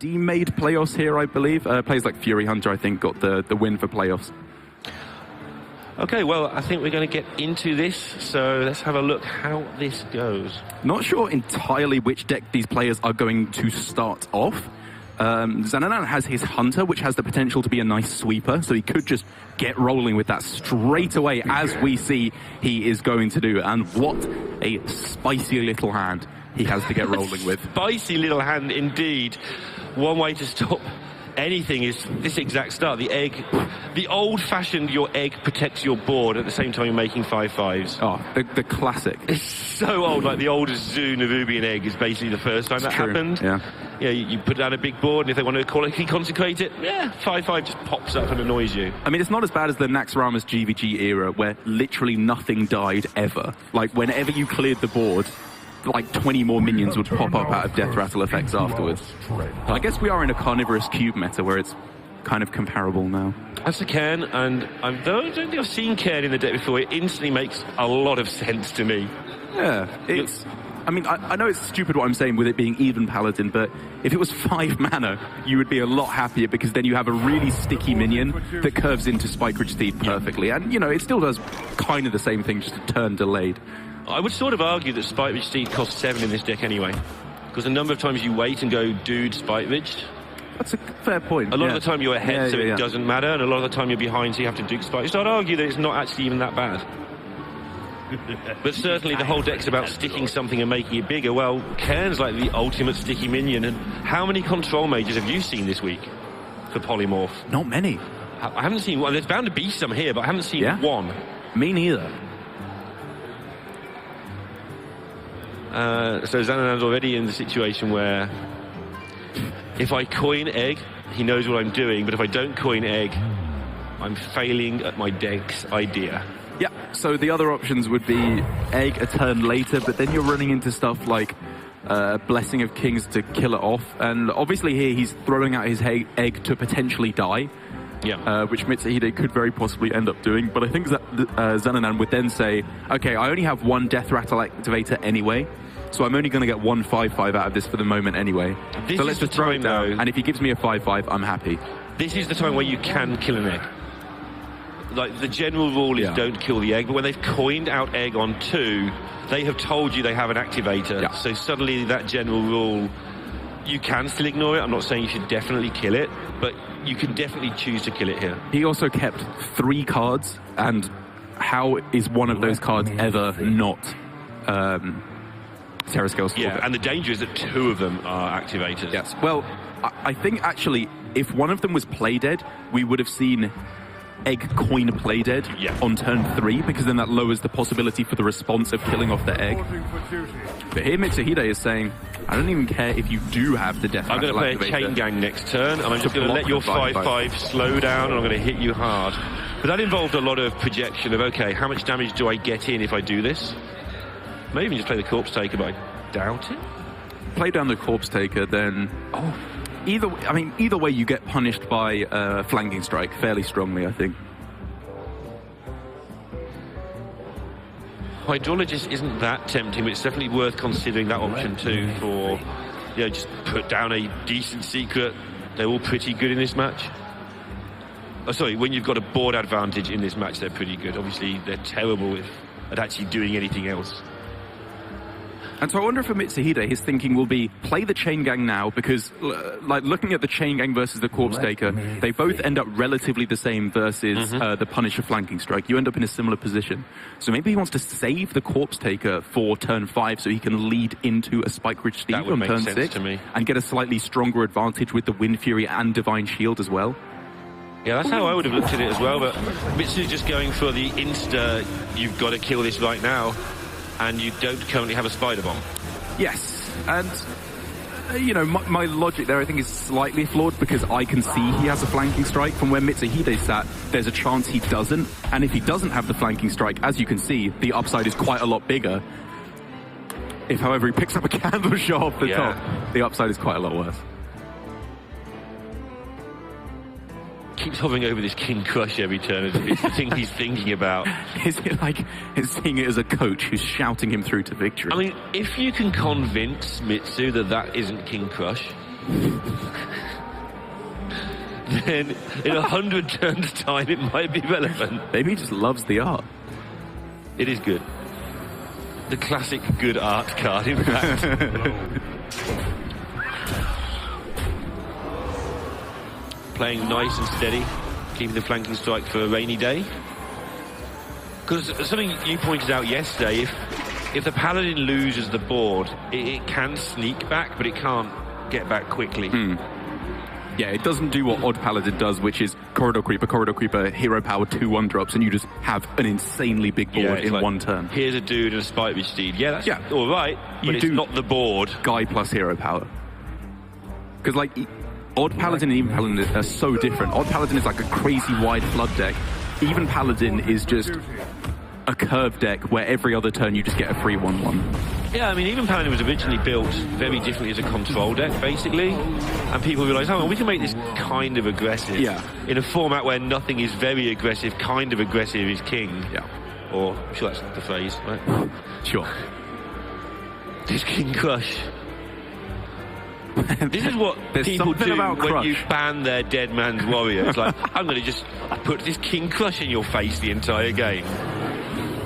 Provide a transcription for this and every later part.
ready-made playoffs here, I believe. Players like Fury Hunter, I think, got the win for playoffs. Okay, well, I think we're going to get into this, so let's have a look how this goes. Not sure entirely which deck these players are going to start off. Zananananan has his Hunter, which has the potential to be a nice sweeper, so he could just get rolling with that straight away, as we see he is going to do. And what a spicy little hand he has to get rolling with. Spicy little hand indeed. One way to stop anything is this exact start. The egg, the old-fashioned your egg protects your board at the same time you're making 5/5s. Oh, the classic. It's so old, like the oldest Zoo Navubian egg is basically the first time that happened. Yeah. Yeah, you put down a big board, and if they want to quality consecrate it, yeah, 5/5 just pops up and annoys you. I mean, it's not as bad as the Naxxramas GVG era, where literally nothing died ever. Like, whenever you cleared the board, like 20 more minions would pop up out of Death Rattle effects afterwards. I guess we are in a carnivorous cube meta where it's kind of comparable now. That's a Cairn, and I don't think I've seen Cairn in the deck before. It instantly makes a lot of sense to me. Yeah, it's... I mean, I know it's stupid what I'm saying with it being even Paladin, but if it was 5 mana, you would be a lot happier because then you have a really sticky minion that curves into Spike-Ridge Steed perfectly. And, you know, it still does kind of the same thing, just a turn delayed. I would sort of argue that Spike-Ridge Steed costs 7 in this deck anyway, because the number of times you wait and go, dude, Spike-Ridge. That's a fair point. A lot of the time you're ahead, so it doesn't matter, and a lot of the time you're behind, so you have to Duke Spike. So I'd argue that it's not actually even that bad. But certainly the whole deck's about sticking something and making it bigger. Well, Cairn's like the ultimate sticky minion, and how many control mages have you seen this week for Polymorph? Not many. I haven't seen one. There's bound to be some here, but I haven't seen one. Me neither. So Zanananan's already in the situation where if I coin egg, he knows what I'm doing, but if I don't coin egg, I'm failing at my deck's idea. Yeah, so the other options would be egg a turn later, but then you're running into stuff like Blessing of Kings to kill it off, and obviously here he's throwing out his egg to potentially die. Yeah. Which Mitsuhide could very possibly end up doing, but I think that Zananananan would then say, okay, I only have one Death Rattle activator anyway, so I'm only going to get one 5/5 out of this for the moment anyway. So let's just throw it down, and if he gives me a 5/5, I'm happy. This is the time where you can kill an egg. Like, the general rule is don't kill the egg, but when they've coined out egg on 2, they have told you they have an activator. Yeah. So suddenly that general rule, you can still ignore it. I'm not saying you should definitely kill it, but you can definitely choose to kill it here. He also kept 3 cards, and how is one of those cards ever not Terrascale Scorpion? Yeah, and the danger is that 2 of them are activators. Yes, well, I think actually if one of them was play dead, we would have seen egg coin play dead on turn 3, because then that lowers the possibility for the response of killing off the egg. But here Mitsuhide is saying, I don't even care if you do have the Death I'm going to play a Chain Gang next turn, and I'm just going to let your 5/5 slow down, and I'm going to hit you hard. But that involved a lot of projection of, okay, how much damage do I get in if I do this? Maybe even just play the Corpse Taker, but I doubt it. Play down the Corpse Taker, then... Either way, you get punished by Flanking Strike fairly strongly, I think. Hydrologist isn't that tempting, but it's definitely worth considering that option too for, just put down a decent secret. They're all pretty good in this match. Oh, sorry, when you've got a board advantage in this match, they're pretty good. Obviously, they're terrible at actually doing anything else. And so I wonder if for Mitsuhide, his thinking will be, play the Chain Gang now, because like looking at the Chain Gang versus the Corpse Taker, they both end up relatively the same versus the Punisher Flanking Strike. You end up in a similar position. So maybe he wants to save the Corpse Taker for turn 5 so he can lead into a Spike-Ridge Steed on turn 6 and get a slightly stronger advantage with the Wind Fury and Divine Shield as well. Yeah, that's how I would have looked at it as well, but Mitsu's just going for the insta, you've got to kill this right now. And you don't currently have a Spider Bomb. Yes, and my logic there I think is slightly flawed, because I can see he has a Flanking Strike. From where Mitsuhide's sat, there's a chance he doesn't, and if he doesn't have the Flanking Strike, as you can see, the upside is quite a lot bigger. If, however, he picks up a Candle Shot off the top, the upside is quite a lot worse. Keeps hovering over this King Crush every turn. It's the thing he's thinking about. Is it like he's seeing it as a coach who's shouting him through to victory? I mean, if you can convince Mitsu that isn't King Crush, then in 100 turns' time it might be relevant. Maybe he just loves the art. It is good. The classic good art card, in fact. Playing nice and steady, keeping the flanking strike for a rainy day. Because something you pointed out yesterday, if the Paladin loses the board, it can sneak back, but it can't get back quickly. Yeah, it doesn't do what Odd Paladin does, which is corridor creeper, hero power 2/1 drops, and you just have an insanely big board in like, one turn. Here's a dude and a Spike Steed. Yeah, that's all right, but it's not the board. Guy plus hero power. Because, like, Odd Paladin and Even Paladin are so different. Odd Paladin is like a crazy wide flood deck. Even Paladin is just a curved deck where every other turn you just get a free 1/1. Yeah, I mean, Even Paladin was originally built very differently as a control deck, basically. And people realised, oh, well, we can make this kind of aggressive. Yeah. In a format where nothing is very aggressive, kind of aggressive is king. Yeah. Or, I'm sure that's the phrase, right? Sure. This King Crush. This is what people do when you ban their dead man's warrior. It's like, I'm going to just put this King Crush in your face the entire game.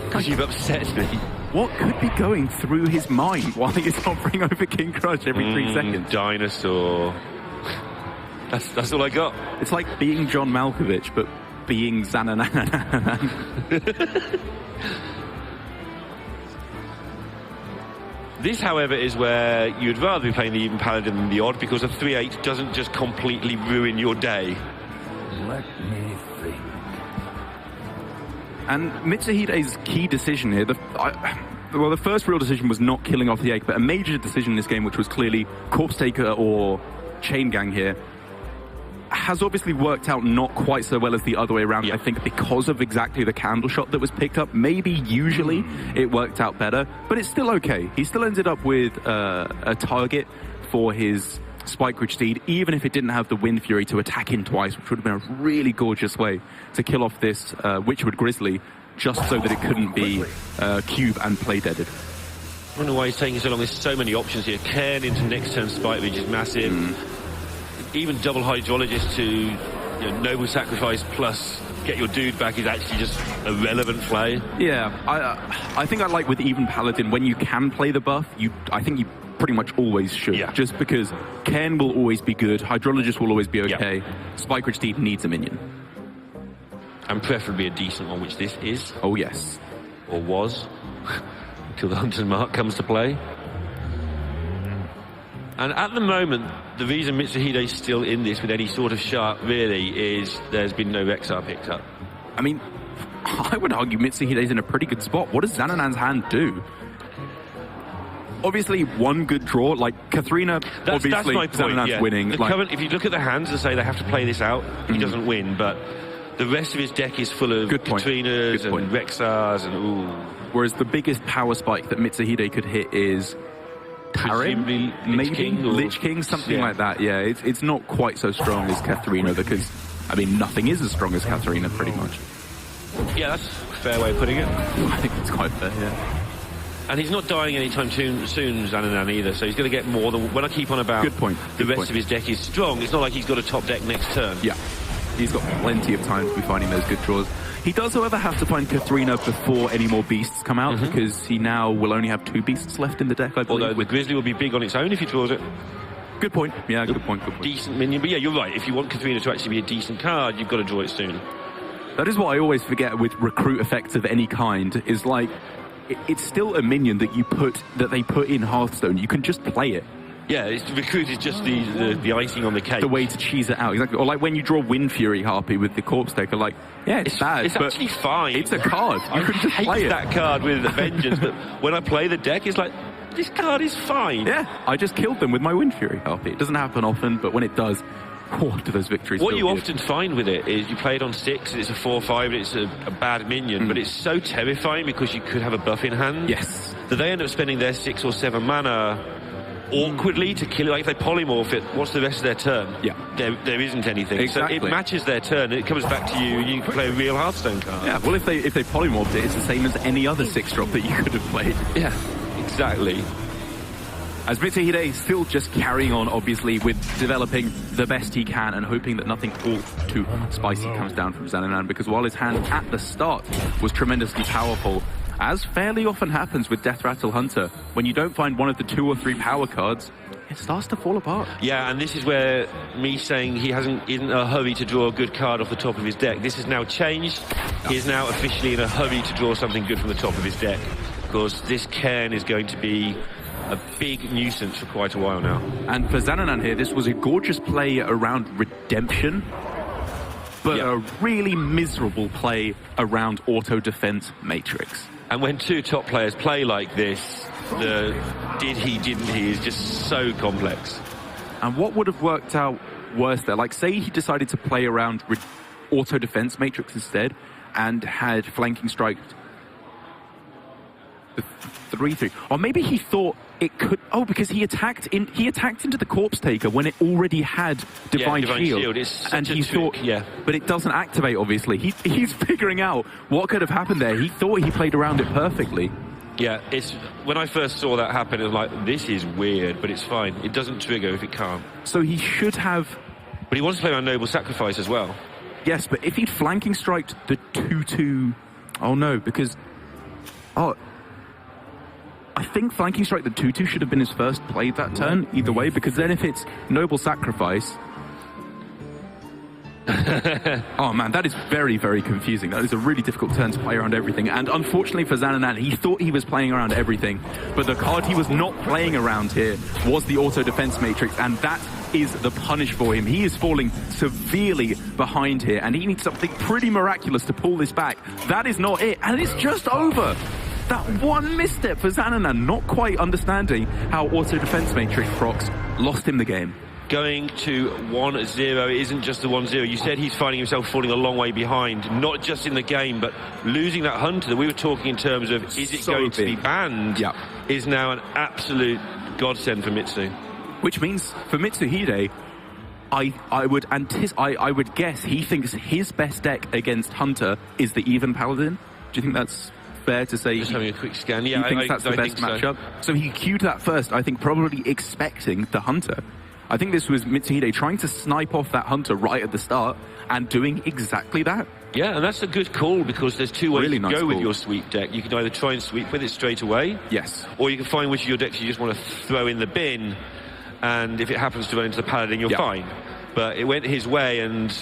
Because you've upset me. What could be going through his mind while he is hovering over King Crush every 3 seconds? Dinosaur. That's all I got. It's like being John Malkovich, but being Zananananan. This, however, is where you'd rather be playing the Even Paladin than the Odd, because a 3/8 doesn't just completely ruin your day. Let me think. And Mitsuhide's key decision here, the first real decision was not killing off the egg, but a major decision in this game, which was clearly Corpse Taker or Chain Gang here, has obviously worked out not quite so well as the other way around, I think, because of exactly the candle shot that was picked up. Maybe usually it worked out better, but it's still okay. He still ended up with a target for his Spike Ridge Steed, even if it didn't have the Wind Fury to attack him twice, which would have been a really gorgeous way to kill off this Witchwood Grizzly, just so that it couldn't be cube and play deaded. I don't know why he's taking so long. There's so many options here. Cairn into next turn Spike Ridge is massive. Even double Hydrologist to Noble Sacrifice plus get your dude back is actually just a relevant play. Yeah, I think I like with Even Paladin, when you can play the buff, I think you pretty much always should. Yeah. Just because Cairn will always be good, Hydrologist will always be okay, Spike Ridge Steed needs a minion. And preferably a decent one, which this is. Oh yes. Or was. Until the Hunter's Mark comes to play. And at the moment, the reason Mitsuhide's still in this with any sort of sharp, really, is there's been no Rexar picked up. I mean, I would argue Mitsuhide's in a pretty good spot. What does Zananan's hand do? Obviously, one good draw, like Katharina, obviously, that's my point, Zananan's winning. If you look at the hands and say they have to play this out, he doesn't win, but the rest of his deck is full of Katrinas and Rexars and ooh. Whereas the biggest power spike that Mitsuhide could hit is Tarim, maybe Lich King, something like that. Yeah, it's not quite so strong as Katharina, because I mean nothing is as strong as Katharina, pretty much. Yeah, that's a fair way of putting it. I think it's quite fair. Yeah. And he's not dying anytime soon, Zananan, either, so he's going to get more than... When I keep on about the rest of his deck is strong, it's not like he's got a top deck next turn. Yeah, he's got plenty of time to be finding those good draws. He does, however, have to find Katharina before any more beasts come out, because he now will only have 2 beasts left in the deck, I believe. Although the Grizzly will be big on its own if he draws it. Good point. Yeah, good point. Decent minion. But yeah, you're right. If you want Katharina to actually be a decent card, you've got to draw it soon. That is what I always forget with recruit effects of any kind, is like... It's still a minion that they put in Hearthstone. You can just play it. Yeah, recruit is just the icing on the cake. The way to cheese it out, exactly. Or like when you draw Wind Fury Harpy with the Corpse Taker, like, yeah, it's bad. It's actually fine. It's a card. You can just play it. I hate that card with a vengeance, but when I play the deck, it's like, this card is fine. Yeah, I just killed them with my Wind Fury Harpy. It doesn't happen often, but when it does, do those victories What you good. often find with it is you play it on 6, and it's a 4/5, and it's a bad minion, but it's so terrifying because you could have a buff in hand. Yes. That they end up spending their 6 or 7 mana awkwardly to kill it. Like if they polymorph it, what's the rest of their turn? Yeah. There isn't anything. Exactly. So it matches their turn, and it comes back to you, and you can play a real Hearthstone card. Yeah, well, if they polymorphed it, it's the same as any other 6-drop that you could have played. Yeah, exactly. As Mitsuhide is still just carrying on, obviously, with developing the best he can and hoping that nothing all too spicy comes down from Zananananan, because while his hand at the start was tremendously powerful, as fairly often happens with Death Rattle Hunter, when you don't find one of the 2 or 3 power cards, it starts to fall apart. Yeah, and this is where me saying he isn't in a hurry to draw a good card off the top of his deck. This has now changed. He is now officially in a hurry to draw something good from the top of his deck, because this Cairn is going to be a big nuisance for quite a while now. And for Zananananan here, this was a gorgeous play around Redemption, but a really miserable play around Auto Defense Matrix. And when 2 top players play like this, the did he, didn't he is just so complex. And what would have worked out worse there? Like, say he decided to play around Auto Defense Matrix instead and had Flanking Strike 3-3. Or maybe he thought it could... Oh, because he attacked into the Corpse Taker when it already had Divine Shield. And he thought... Yeah. But it doesn't activate, obviously. He's figuring out what could have happened there. He thought he played around it perfectly. Yeah, when I first saw that happen, it was like, this is weird, but it's fine. It doesn't trigger if it can't. So he should have... But he wants to play around Noble Sacrifice as well. Yes, but if he'd Flanking Striked the 2-2... Oh, no, because... Oh... I think Flanking Strike the 2-2 should have been his first play that turn, either way, because then if it's Noble Sacrifice... Oh man, that is very, very confusing. That is a really difficult turn to play around everything. And unfortunately for Zananananan, he thought he was playing around everything, but the card he was not playing around here was the Auto Defense Matrix, and that is the punish for him. He is falling severely behind here, and he needs something pretty miraculous to pull this back. That is not it, and it's just over. That one misstep for Zananananan, not quite understanding how Auto Defense Matrix procs lost him the game. Going to 1-0, it isn't just the 1-0. You said he's finding himself falling a long way behind, not just in the game, but losing that Hunter that we were talking in terms of, is it going to be banned, is now an absolute godsend for Mitsu. Which means, for Mitsuhide, I would guess he thinks his best deck against Hunter is the Even Paladin. Do you think that's fair to say? Just having a quick scan. Yeah, he thinks that's the best matchup. So he queued that first, I think, probably expecting the Hunter. I think this was Mitsuhide trying to snipe off that Hunter right at the start and doing exactly that. Yeah, and that's a good call, because there's 2 ways to go with your sweep deck. You can either try and sweep with it straight away. Yes. Or you can find which of your decks you just want to throw in the bin, and if it happens to run into the Paladin, you're fine. But it went his way, and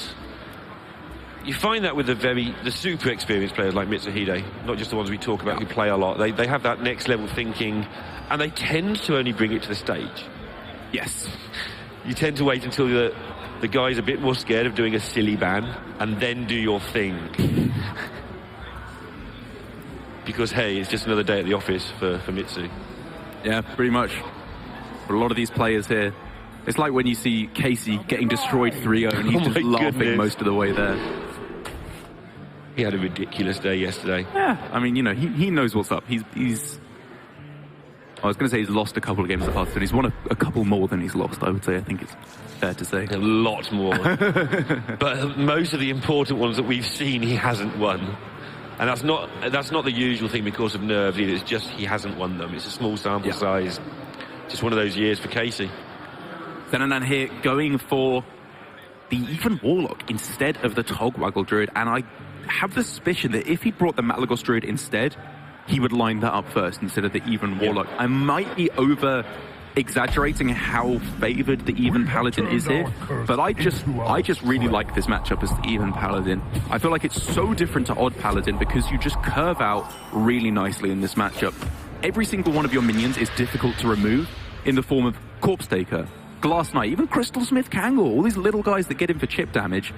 you find that with the super experienced players like Mitsuhide, not just the ones we talk about who play a lot. They have that next level thinking, and they tend to only bring it to the stage. Yes. You tend to wait until the guy's a bit more scared of doing a silly ban, and then do your thing. Because, hey, it's just another day at the office for Mitsu. Yeah, pretty much. For a lot of these players here, it's like when you see Casey getting destroyed 3-0 and he's just laughing most of the way there. He had a ridiculous day yesterday. Yeah, I mean, you know, he knows what's up. I was going to say he's lost a couple of games at Hearthstone. He's won a couple more than he's lost, I would say. I think it's fair to say. A lot more. But most of the important ones that we've seen, he hasn't won. And that's not the usual thing because of nerves either. It's just he hasn't won them. It's a small sample size. Just one of those years for Casey. Zananananan here going for the Even Warlock instead of the Togwaggle Druid. And I have the suspicion that if he brought the Malagos Druid instead, he would line that up first instead of the Even Warlock. I might be over-exaggerating how favoured the Even Paladin is here, but I just really like this matchup as the Even Paladin. I feel like it's so different to Odd Paladin because you just curve out really nicely in this matchup. Every single one of your minions is difficult to remove in the form of Corpse Taker, Glass Knight, even Crystal Smith Kangol, all these little guys that get in for chip damage.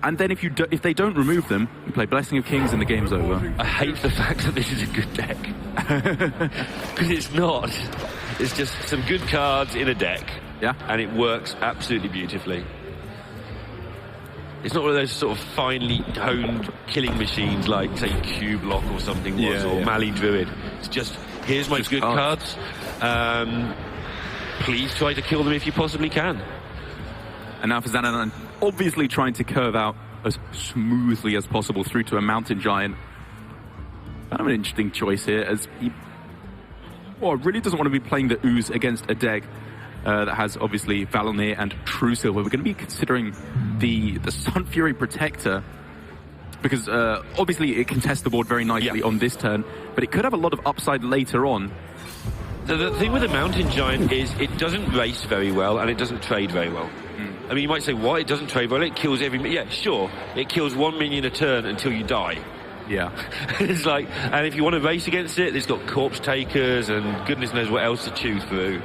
And then if they don't remove them, you play Blessing of Kings and the game's over. I hate the fact that this is a good deck. Because it's not. It's just some good cards in a deck. Yeah. And it works absolutely beautifully. It's not one of those sort of finely honed killing machines like, say, Cube Lock or something was, or Mali Druid. It's just, here's my good cards. Please try to kill them if you possibly can. And now for Zananananan, obviously trying to curve out as smoothly as possible through to a Mountain Giant. Kind of an interesting choice here, as well, really doesn't want to be playing the Ooze against a deck that has obviously Valonir and True Silver. We're going to be considering the Sun Fury Protector because obviously it can test the board very nicely on this turn, but it could have a lot of upside later on. The thing with the Mountain Giant is it doesn't race very well and it doesn't trade very well. I mean, you might say, what? It doesn't trade well. It kills every... Yeah, sure. It kills 1 minion a turn until you die. Yeah. It's like... And if you want to race against it, it's got Corpse Takers and goodness knows what else to chew through.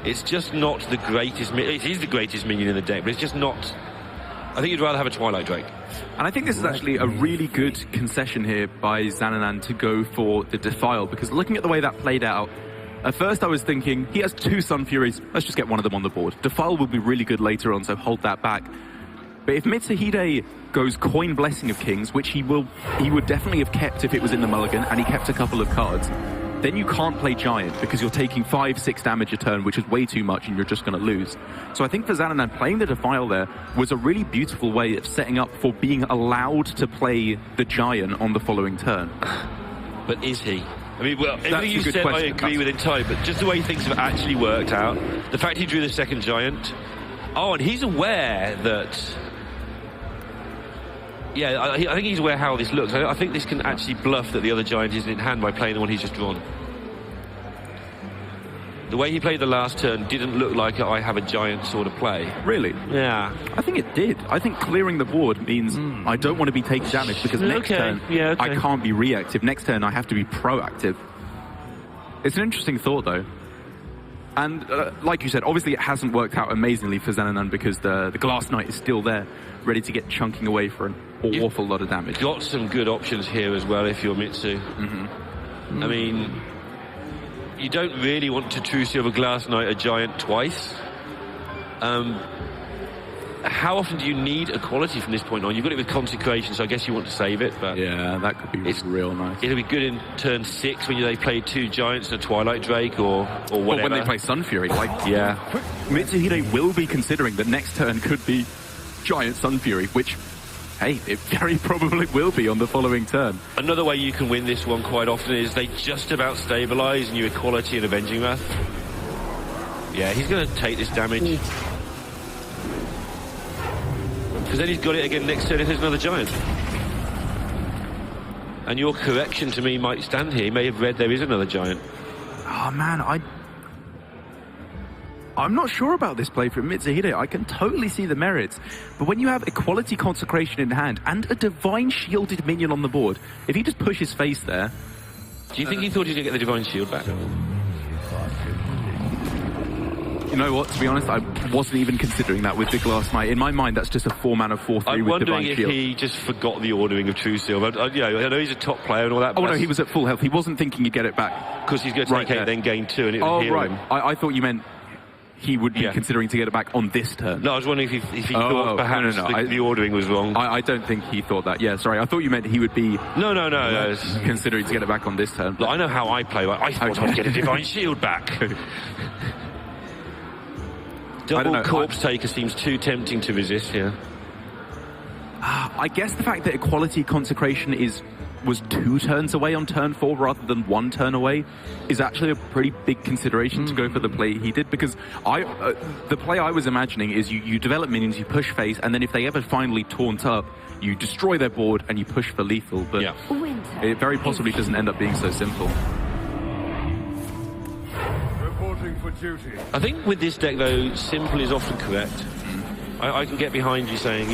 It's just not the greatest... It is the greatest minion in the deck, but it's just not... I think you'd rather have a Twilight Drake. And I think this is actually a really good concession here by Zananananan to go for the Defile, because looking at the way that played out, at first I was thinking, he has 2 Sun Furies, let's just get one of them on the board. Defile will be really good later on, so hold that back. But if Mitsuhide goes Coin Blessing of Kings, which he would definitely have kept if it was in the mulligan, and he kept a couple of cards, then you can't play Giant, because you're taking 5-6 damage a turn, which is way too much, and you're just going to lose. So I think for Zananananan, playing the Defile there was a really beautiful way of setting up for being allowed to play the Giant on the following turn. But is he? I mean, well, everything you said I agree with entirely, but just the way things have actually worked out, the fact he drew the second Giant, and he's aware that... Yeah, I think he's aware how this looks. I think this can actually bluff that the other Giant isn't in hand by playing the one he's just drawn. The way he played the last turn didn't look like I have a Giant sort of play. Really? Yeah. I think it did. I think clearing the board means I don't want to be taking damage because next turn I can't be reactive. Next turn I have to be proactive. It's an interesting thought though. And like you said, obviously it hasn't worked out amazingly for Zananananan because the Glass Knight is still there, ready to get chunking away for an awful lot of damage. Got some good options here as well if you're Mitsu. I mean, you don't really want to True Silver Glass Knight a Giant twice. How often do you need a quality from this point on? You've got it with Consecration, so I guess you want to save it. But yeah, that could be real nice. It'll be good in turn 6 when they play 2 Giants and a Twilight Drake or whatever. Or when they play Sun Fury. Mitsuhide will be considering that next turn could be Giant Sun Fury, which, hey, it very probably will be on the following turn. Another way you can win this one quite often is they just about stabilise and you Equality and Avenging Wrath. Yeah, he's going to take this damage. Because then he's got it again next turn if there's another Giant. And your correction to me might stand here. He may have read there is another Giant. Oh man, I'm not sure about this play from Mitsuhide. I can totally see the merits. But when you have Equality Consecration in hand and a Divine Shielded minion on the board, if he just pushes face there... Do you think he thought he was going to get the Divine Shield back? You know what, to be honest, I wasn't even considering that with the Glass Knight. In my mind, that's just a 4-mana 4/3 with Divine Shield. I'm wondering if he just forgot the ordering of True Silver. I know he's a top player and all that. Oh, no, he was at full health. He wasn't thinking he'd get it back. Because he's going to take 8, then gain 2, and it would heal him. I thought you meant he would be considering to get it back on this turn. No, I was wondering if he thought perhaps the ordering was wrong. I don't think he thought that. Yeah, sorry. I thought you meant he would be No. considering to get it back on this turn. Look, I know how I play. I thought I'd get a Divine Shield back. Double Corpse Taker seems too tempting to resist here. I guess the fact that Equality Consecration was 2 turns away on turn 4 rather than 1 turn away is actually a pretty big consideration to go for the play he did, because the play I was imagining is you develop minions, you push face, and then if they ever finally taunt up, you destroy their board and you push for lethal, but it very possibly doesn't end up being so simple. For duty. I think with this deck, though, simple is often correct. I can get behind you saying,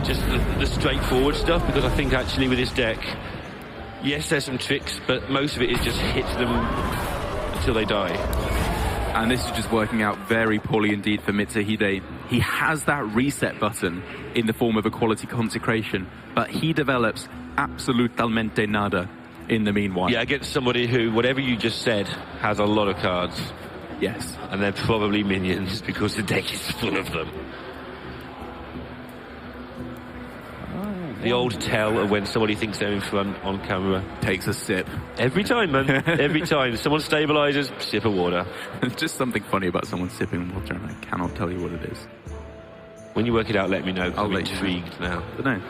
just the straightforward stuff, because I think actually with this deck, yes, there's some tricks, but most of it is just hit them until they die. And this is just working out very poorly indeed for Mitsuhide. He has that reset button in the form of Equality Consecration, but he develops absolutamente nada in the meanwhile. Yeah, against somebody who, whatever you just said, has a lot of cards. Yes. And they're probably minions because the deck is full of them. The old tell of when somebody thinks they're in front on camera. Takes a sip. Every time, man. Every time. Someone stabilizes, sip of water. There's just something funny about someone sipping water, and I cannot tell you what it is. When you work it out, let me know. I'm intrigued now. I don't know.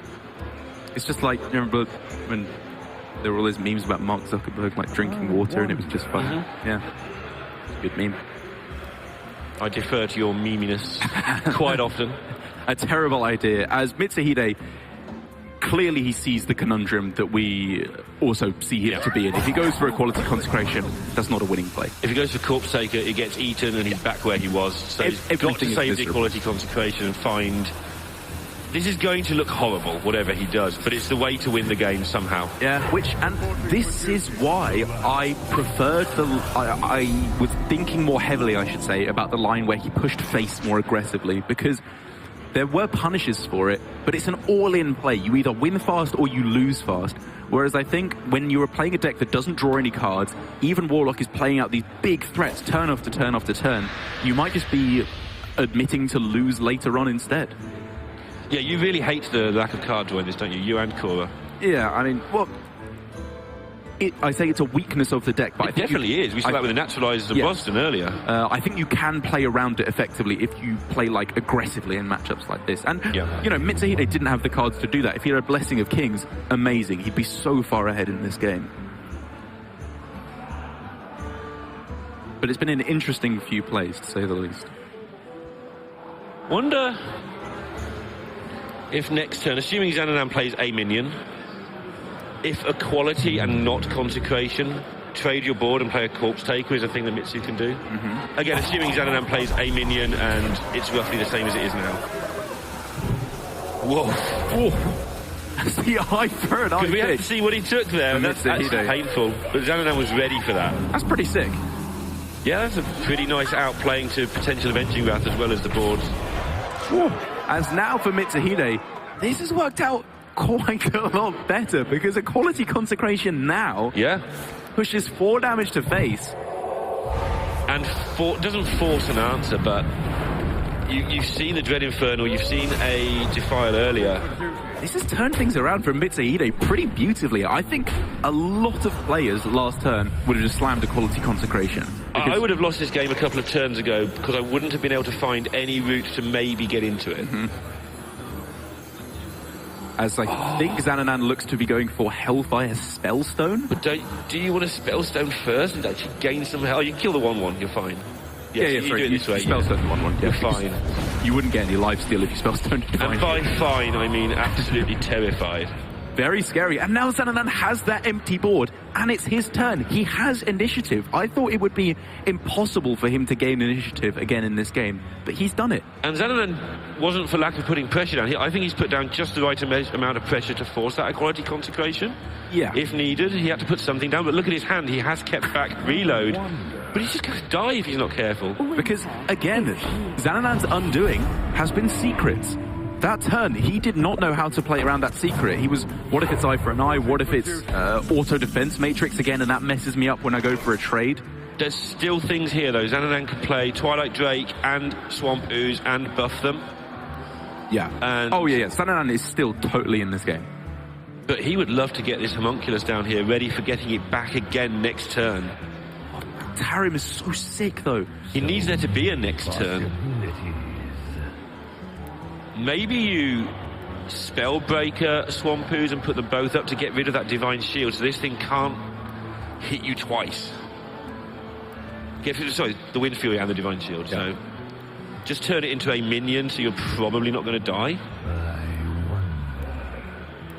It's just like, you remember when There were all those memes about Mark Zuckerberg like drinking water, and it was just fun. Yeah, it's a good meme. I defer to your meminess quite often. A terrible idea. As Mitsuhide, clearly he sees the conundrum that we also see him to be in. If he goes for a quality consecration, that's not a winning play. If he goes for Corpse Taker, he gets eaten and he's back where he was. So he's got to save the quality consecration and find... This is going to look horrible, whatever he does, but it's the way to win the game somehow. Yeah, and this is why I preferred I was thinking more heavily, I should say, about the line where he pushed face more aggressively, because there were punishes for it, but it's an all-in play. You either win fast or you lose fast. Whereas I think when you are playing a deck that doesn't draw any cards, even Warlock is playing out these big threats turn after turn after turn, you might just be admitting to lose later on instead. Yeah, you really hate the lack of card draw in this, don't you? You and Cora. Yeah, I mean, well, I say it's a weakness of the deck, but it definitely is. We saw that with the Naturalizers of Boston earlier. I think you can play around it effectively if you play like aggressively in matchups like this. And you know, Mitsuhide didn't have the cards to do that. If he had a Blessing of Kings, amazing. He'd be so far ahead in this game. But it's been an interesting few plays, to say the least. Wonder if next turn, assuming Zanananan plays a minion, if equality and not consecration, trade your board and play a Corpse Taker is a thing that Mitsu can do. Again, assuming Zanananan plays a minion and it's roughly the same as it is now. Whoa. That's the eye for an eye. Because we have to see what he took there, and that's painful. But Zanananan was ready for that. That's pretty sick. Yeah, that's a pretty nice outplaying to potential Avenging Wrath as well as the boards. Whoa. As now for Mitsuhide, this has worked out quite a lot better, because a quality consecration now pushes 4 damage to face. And doesn't force an answer, but you've seen the Dread Infernal, you've seen a Defile earlier. This has turned things around for Mitsuhide pretty beautifully. I think a lot of players last turn would have just slammed a quality consecration. I would have lost this game a couple of turns ago because I wouldn't have been able to find any route to maybe get into it. As I think Zanananan looks to be going for Hellfire Spellstone. But do you want to Spellstone first and actually gain some health? Oh, you kill the 1/1, you're fine. Yes, you do it this way. Spellstone 1/1. You're fine. You wouldn't get any lifesteal if you Spellstone. And by fine, I mean absolutely terrified. Very scary. And now Zanananan has that empty board, and it's his turn. He has initiative. I thought it would be impossible for him to gain initiative again in this game, but he's done it. And Zanananan wasn't for lack of putting pressure down. I think he's put down just the right amount of pressure to force that equality consecration. Yeah. If needed, he had to put something down. But look at his hand. He has kept back reload. But he's just going to die if he's not careful. Because, again, Zananan's undoing has been secrets. That turn, he did not know how to play around that secret. He was, what if it's eye for an eye? What if it's auto defense matrix again, and that messes me up when I go for a trade? There's still things here, though. Zanananan can play Twilight Drake and Swamp Ooze and buff them. Yeah. And Zanananan is still totally in this game. But he would love to get this Homunculus down here ready for getting it back again next turn. Tarim is so sick, though. He needs there to be a next turn. Maybe you Spellbreaker Swamp Ooze and put them both up to get rid of that Divine Shield, so this thing can't hit you twice. Sorry, the Wind Fury and the Divine Shield. So just turn it into a minion, so you're probably not going to die.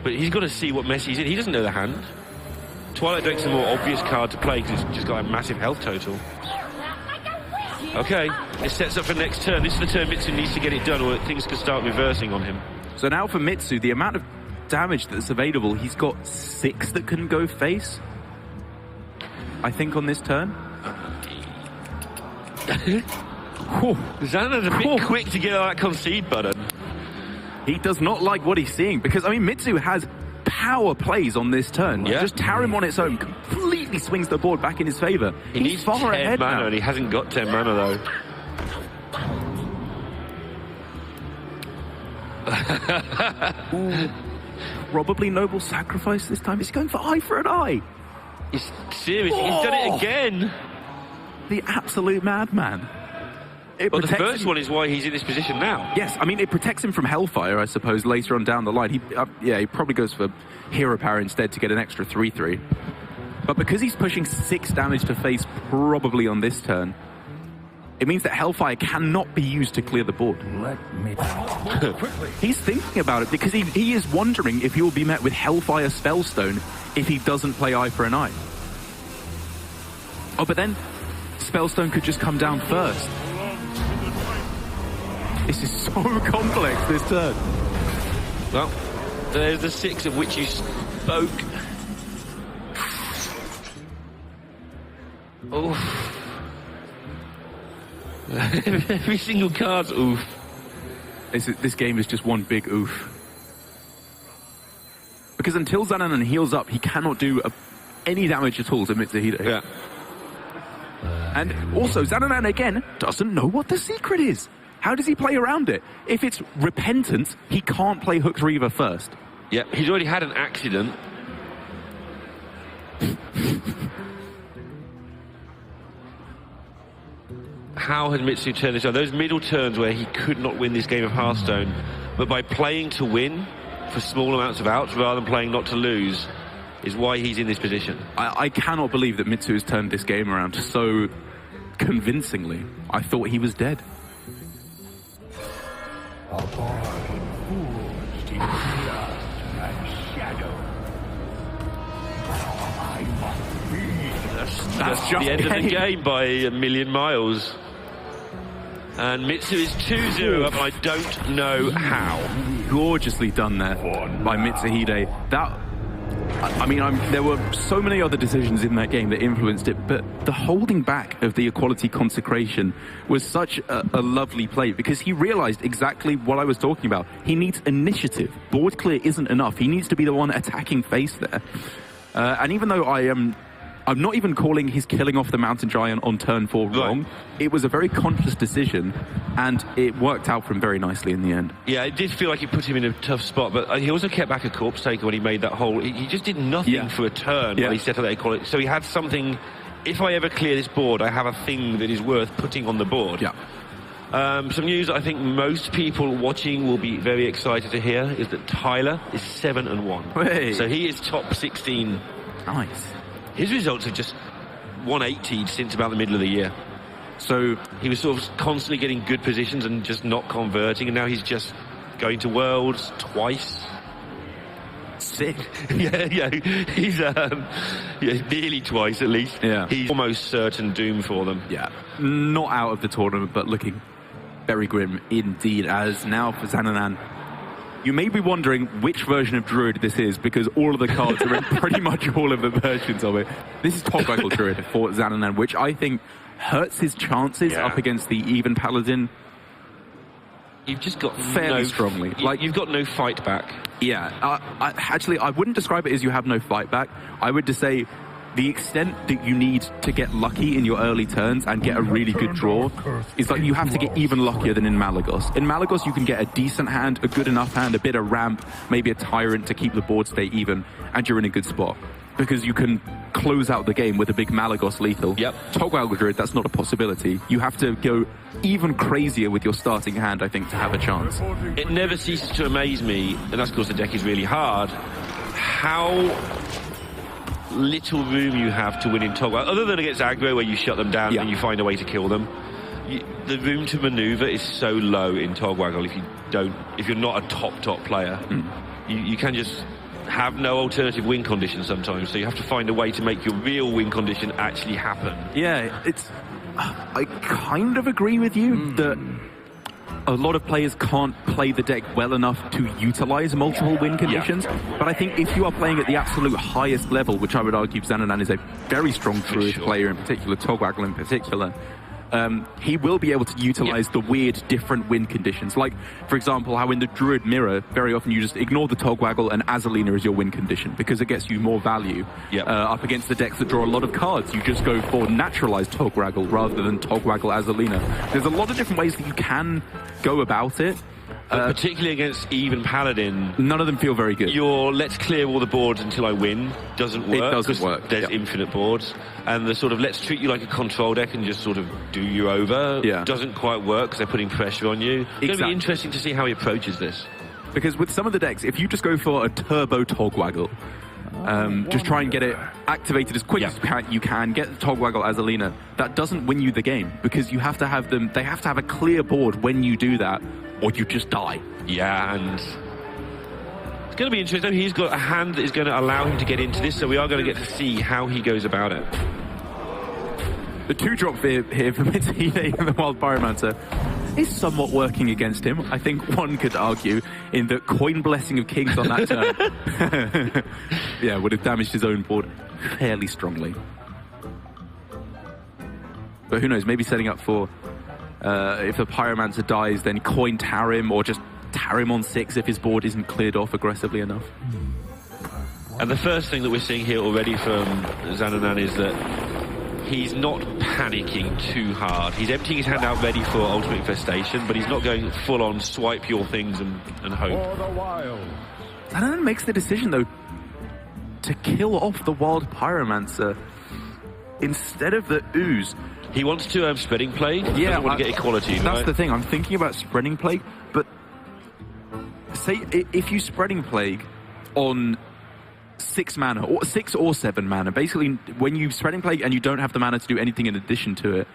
But he's got to see what mess he's in. He doesn't know the hand. Twilight Drake's a more obvious card to play because it's just got a massive health total. Okay, it sets up for next turn. This is the turn Mitsu needs to get it done, or things could start reversing on him. So now for Mitsu, the amount of damage that's available, he's got 6 that can go face, I think, on this turn. Xander's a bit quick to get on that concede button. He does not like what he's seeing, because, I mean, Mitsu has power plays on this turn. Yeah. Just Tarim on its own completely swings the board back in his favor. He needs far 10 ahead mana, now. and he hasn't got 10 mana, though. Ooh, probably Noble Sacrifice this time. Is he going for eye for an eye? He's serious. He's done it again. The absolute madman. But the first one is why he's in this position now. Yes, I mean, it protects him from Hellfire, I suppose, later on down the line. He probably goes for Hero Power instead to get an extra 3-3. But because he's pushing 6 damage to face probably on this turn, it means that Hellfire cannot be used to clear the board. He's thinking about it because he is wondering if he will be met with Hellfire Spellstone if he doesn't play Eye for an Eye. Oh, but then Spellstone could just come down first. This is so complex, this turn. Well, there's the 6 of which you spoke. Oof. Every single card's oof. This game is just one big oof. Because until Zanananan heals up, he cannot do any damage at all to Mitsuhide. Yeah. And also, Zanananan again doesn't know what the secret is. How does he play around it? If it's Repentance, he can't play Hook's Reaver first. Yeah, he's already had an accident. How had Mitsu turned this on? Those middle turns where he could not win this game of Hearthstone, but by playing to win for small amounts of outs rather than playing not to lose is why he's in this position. I cannot believe that Mitsu has turned this game around so convincingly. I thought he was dead. That's just the end of the game by a million miles. And Mitsu is 2-0 up, and I don't know how. Gorgeously done there by Mitsuhide. I mean, there were so many other decisions in that game that influenced it, but the holding back of the Equality Consecration was such a lovely play because he realized exactly what I was talking about. He needs initiative. Board clear isn't enough. He needs to be the one attacking face there. And even though I'm not even calling his killing off the Mountain Giant on turn 4 wrong. Right. It was a very conscious decision, and it worked out for him very nicely in the end. Yeah, it did feel like it put him in a tough spot, but he also kept back a Corpse Taker when he made that hole. He just did nothing for a turn while he set up that equality. So he had something, if I ever clear this board, I have a thing that is worth putting on the board. Yeah. Some news I think most people watching will be very excited to hear is that Tyler is 7-1. Hey. So he is top 16. Nice. His results have just 180 since about the middle of the year. So he was sort of constantly getting good positions and just not converting, and now he's just going to Worlds twice. Sick. yeah, he's nearly twice at least. Yeah. He's almost certain doom for them. Yeah, not out of the tournament, but looking very grim indeed. As now for Zanananan, you may be wondering which version of Druid this is because all of the cards are in pretty much all of the versions of it. This is Togwaggle Druid for Zanananan, which I think hurts his chances up against the even Paladin. You've just got fairly strongly. Like you've got no fight back. Yeah, actually, I wouldn't describe it as you have no fight back. I would just say the extent that you need to get lucky in your early turns and get a really good draw is like you have to get even luckier than in Malagos. In Malagos, you can get a decent hand, a good enough hand, a bit of ramp, maybe a tyrant to keep the board stay even, and you're in a good spot. Because you can close out the game with a big Malagos lethal. Yep. Togwaggle Druid, that's not a possibility. You have to go even crazier with your starting hand, I think, to have a chance. It never ceases to amaze me, and that's because the deck is really hard, how little room you have to win in Togwaggle, other than against aggro where you shut them down and you find a way to kill them. The room to maneuver is so low in Togwaggle if you're not a top player. You can just have no alternative win condition sometimes, so you have to find a way to make your real win condition actually happen. Yeah, I kind of agree with you that a lot of players can't play the deck well enough to utilize multiple win conditions, but I think if you are playing at the absolute highest level, which I would argue Zanananan is a very strong Druid player in particular, Togwaggle in particular, he will be able to utilize the weird different win conditions. Like, for example, how in the Druid Mirror, very often you just ignore the Togwaggle and Azalina is your win condition because it gets you more value up against the decks that draw a lot of cards. You just go for naturalized Togwaggle rather than Togwaggle Azalina. There's a lot of different ways that you can go about it, Particularly against even Paladin. None of them feel very good. Your let's clear all the boards until I win doesn't work. It doesn't work. There's infinite boards. And the sort of let's treat you like a control deck and just sort of do you over doesn't quite work because they're putting pressure on you. It's going to be interesting to see how he approaches this. Because with some of the decks, if you just go for a turbo Togwaggle, just try and get it activated as quick as you can, get the Togwaggle as Alina, that doesn't win you the game because you have to have them, they have to have a clear board when you do that or you just die. Yeah, and it's going to be interesting. He's got a hand that is going to allow him to get into this, so we are going to get to see how he goes about it. The 2-drop here for Mitsuhide and the Wild Pyromancer is somewhat working against him. I think one could argue in the coin Blessing of Kings on that turn would have damaged his own board fairly strongly. But who knows, maybe setting up for if the Pyromancer dies, then coin Tower him or just Tower him on 6 if his board isn't cleared off aggressively enough. And the first thing that we're seeing here already from Zananananan is that he's not panicking too hard. He's emptying his hand out ready for Ultimate Infestation, but he's not going full-on swipe your things and hope. Zananananan makes the decision, though, to kill off the Wild Pyromancer instead of the Ooze. He wants to Spreading Plague. He doesn't want to get equality. That's the thing. I'm thinking about Spreading Plague, but say if you Spreading Plague on 6 mana, or 6 or 7 mana, basically when you Spreading Plague and you don't have the mana to do anything in addition to it,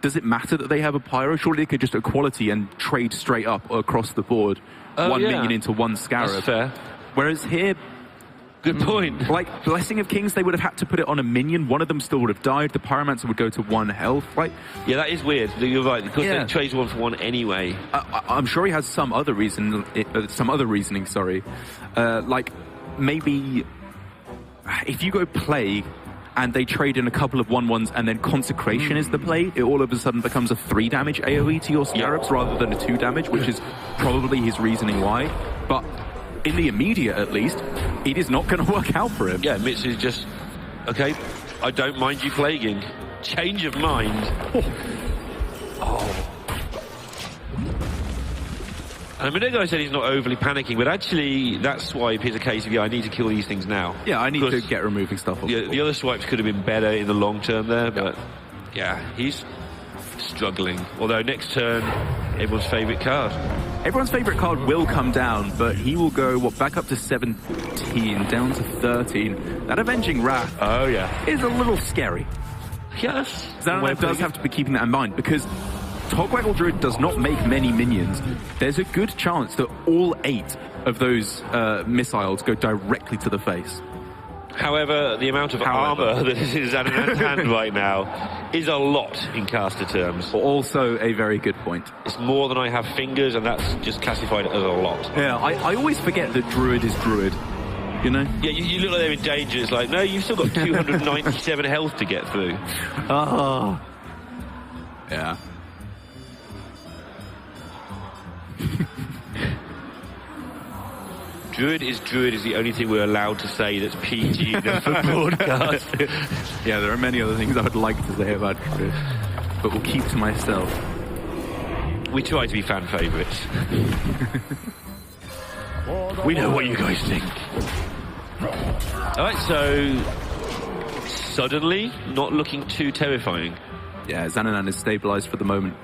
does it matter that they have a Pyro? Surely they could just equality and trade straight up across the board, 1 minion into 1 Scarab. That's fair. Whereas here, good point. Like Blessing of Kings, they would have had to put it on a minion. One of them still would have died. The Pyromancer would go to 1 health. Like, yeah, that is weird. You're right, because they trade 1 for 1 anyway. I'm sure he has some other reason, reasoning. Sorry, like maybe if you go Plague and they trade in a couple of 1/1s and then Consecration is the play, it all of a sudden becomes a 3 damage AoE to your Scarabs rather than a 2 damage, which is probably his reasoning why. But in the immediate, at least, it is not going to work out for him. Yeah, Mitch is just, okay, I don't mind you plaguing. Change of mind. And a minute ago I said he's not overly panicking, but actually that swipe is a case of, I need to kill these things now. Yeah, I need to get removing stuff off. The other swipes could have been better in the long term there, but he's struggling. Although next turn, everyone's favourite card. Everyone's favourite card will come down, but he will go, back up to 17, down to 13. That Avenging Wrath is a little scary. Yes. Zananananan does have to be keeping that in mind, because Togwaggle Druid does not make many minions. There's a good chance that all 8 of those missiles go directly to the face. However, the amount of armor that is in Zanananan's hand right now is a lot in caster terms. Also a very good point. It's more than I have fingers, and that's just classified as a lot. Yeah, I always forget that Druid is Druid. You know? Yeah, you look like they're in danger. It's like, no, you've still got 297 health to get through. Oh. Yeah. Druid is the only thing we're allowed to say that's PG enough for broadcast. Yeah, there are many other things I would like to say about Druid, but we'll keep to myself. We try to be fan favourites. We know what you guys think. Alright, so suddenly not looking too terrifying. Yeah, Zananananan is stabilised for the moment.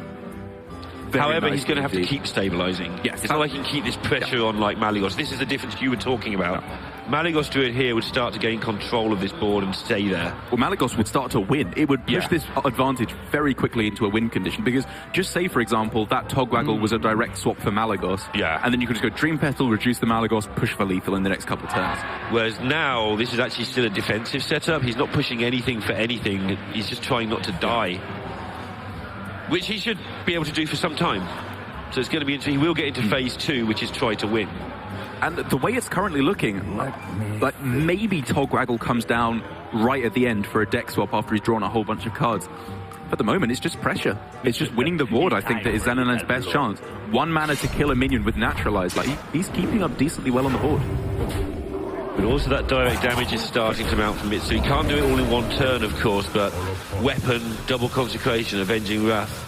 However, he's going to have to keep stabilising. Yes. It's not like he can keep this pressure on like Malygos. This is the difference you were talking about. Malygos Druid here would start to gain control of this board and stay there. Well, Malygos would start to win. It would push this advantage very quickly into a win condition, because just say, for example, that Togwaggle was a direct swap for Malygos. Yeah. And then you could just go Dream Petal, reduce the Malygos, push for lethal in the next couple of turns. Whereas now, this is actually still a defensive setup. He's not pushing anything for anything. He's just trying not to die, which he should be able to do for some time. So it's going to be interesting. He will get into phase 2, which is try to win. And the way it's currently looking, like maybe Togwaggle comes down right at the end for a deck swap after he's drawn a whole bunch of cards. At the moment, it's just pressure. It's just winning the board, I think, that is Zanananan's best chance. 1 mana to kill a minion with Naturalize. Like, he's keeping up decently well on the board. But also that direct damage is starting to mount from Mitsu. He can't do it all in 1 turn, of course, but Weapon, Double Consecration, Avenging Wrath.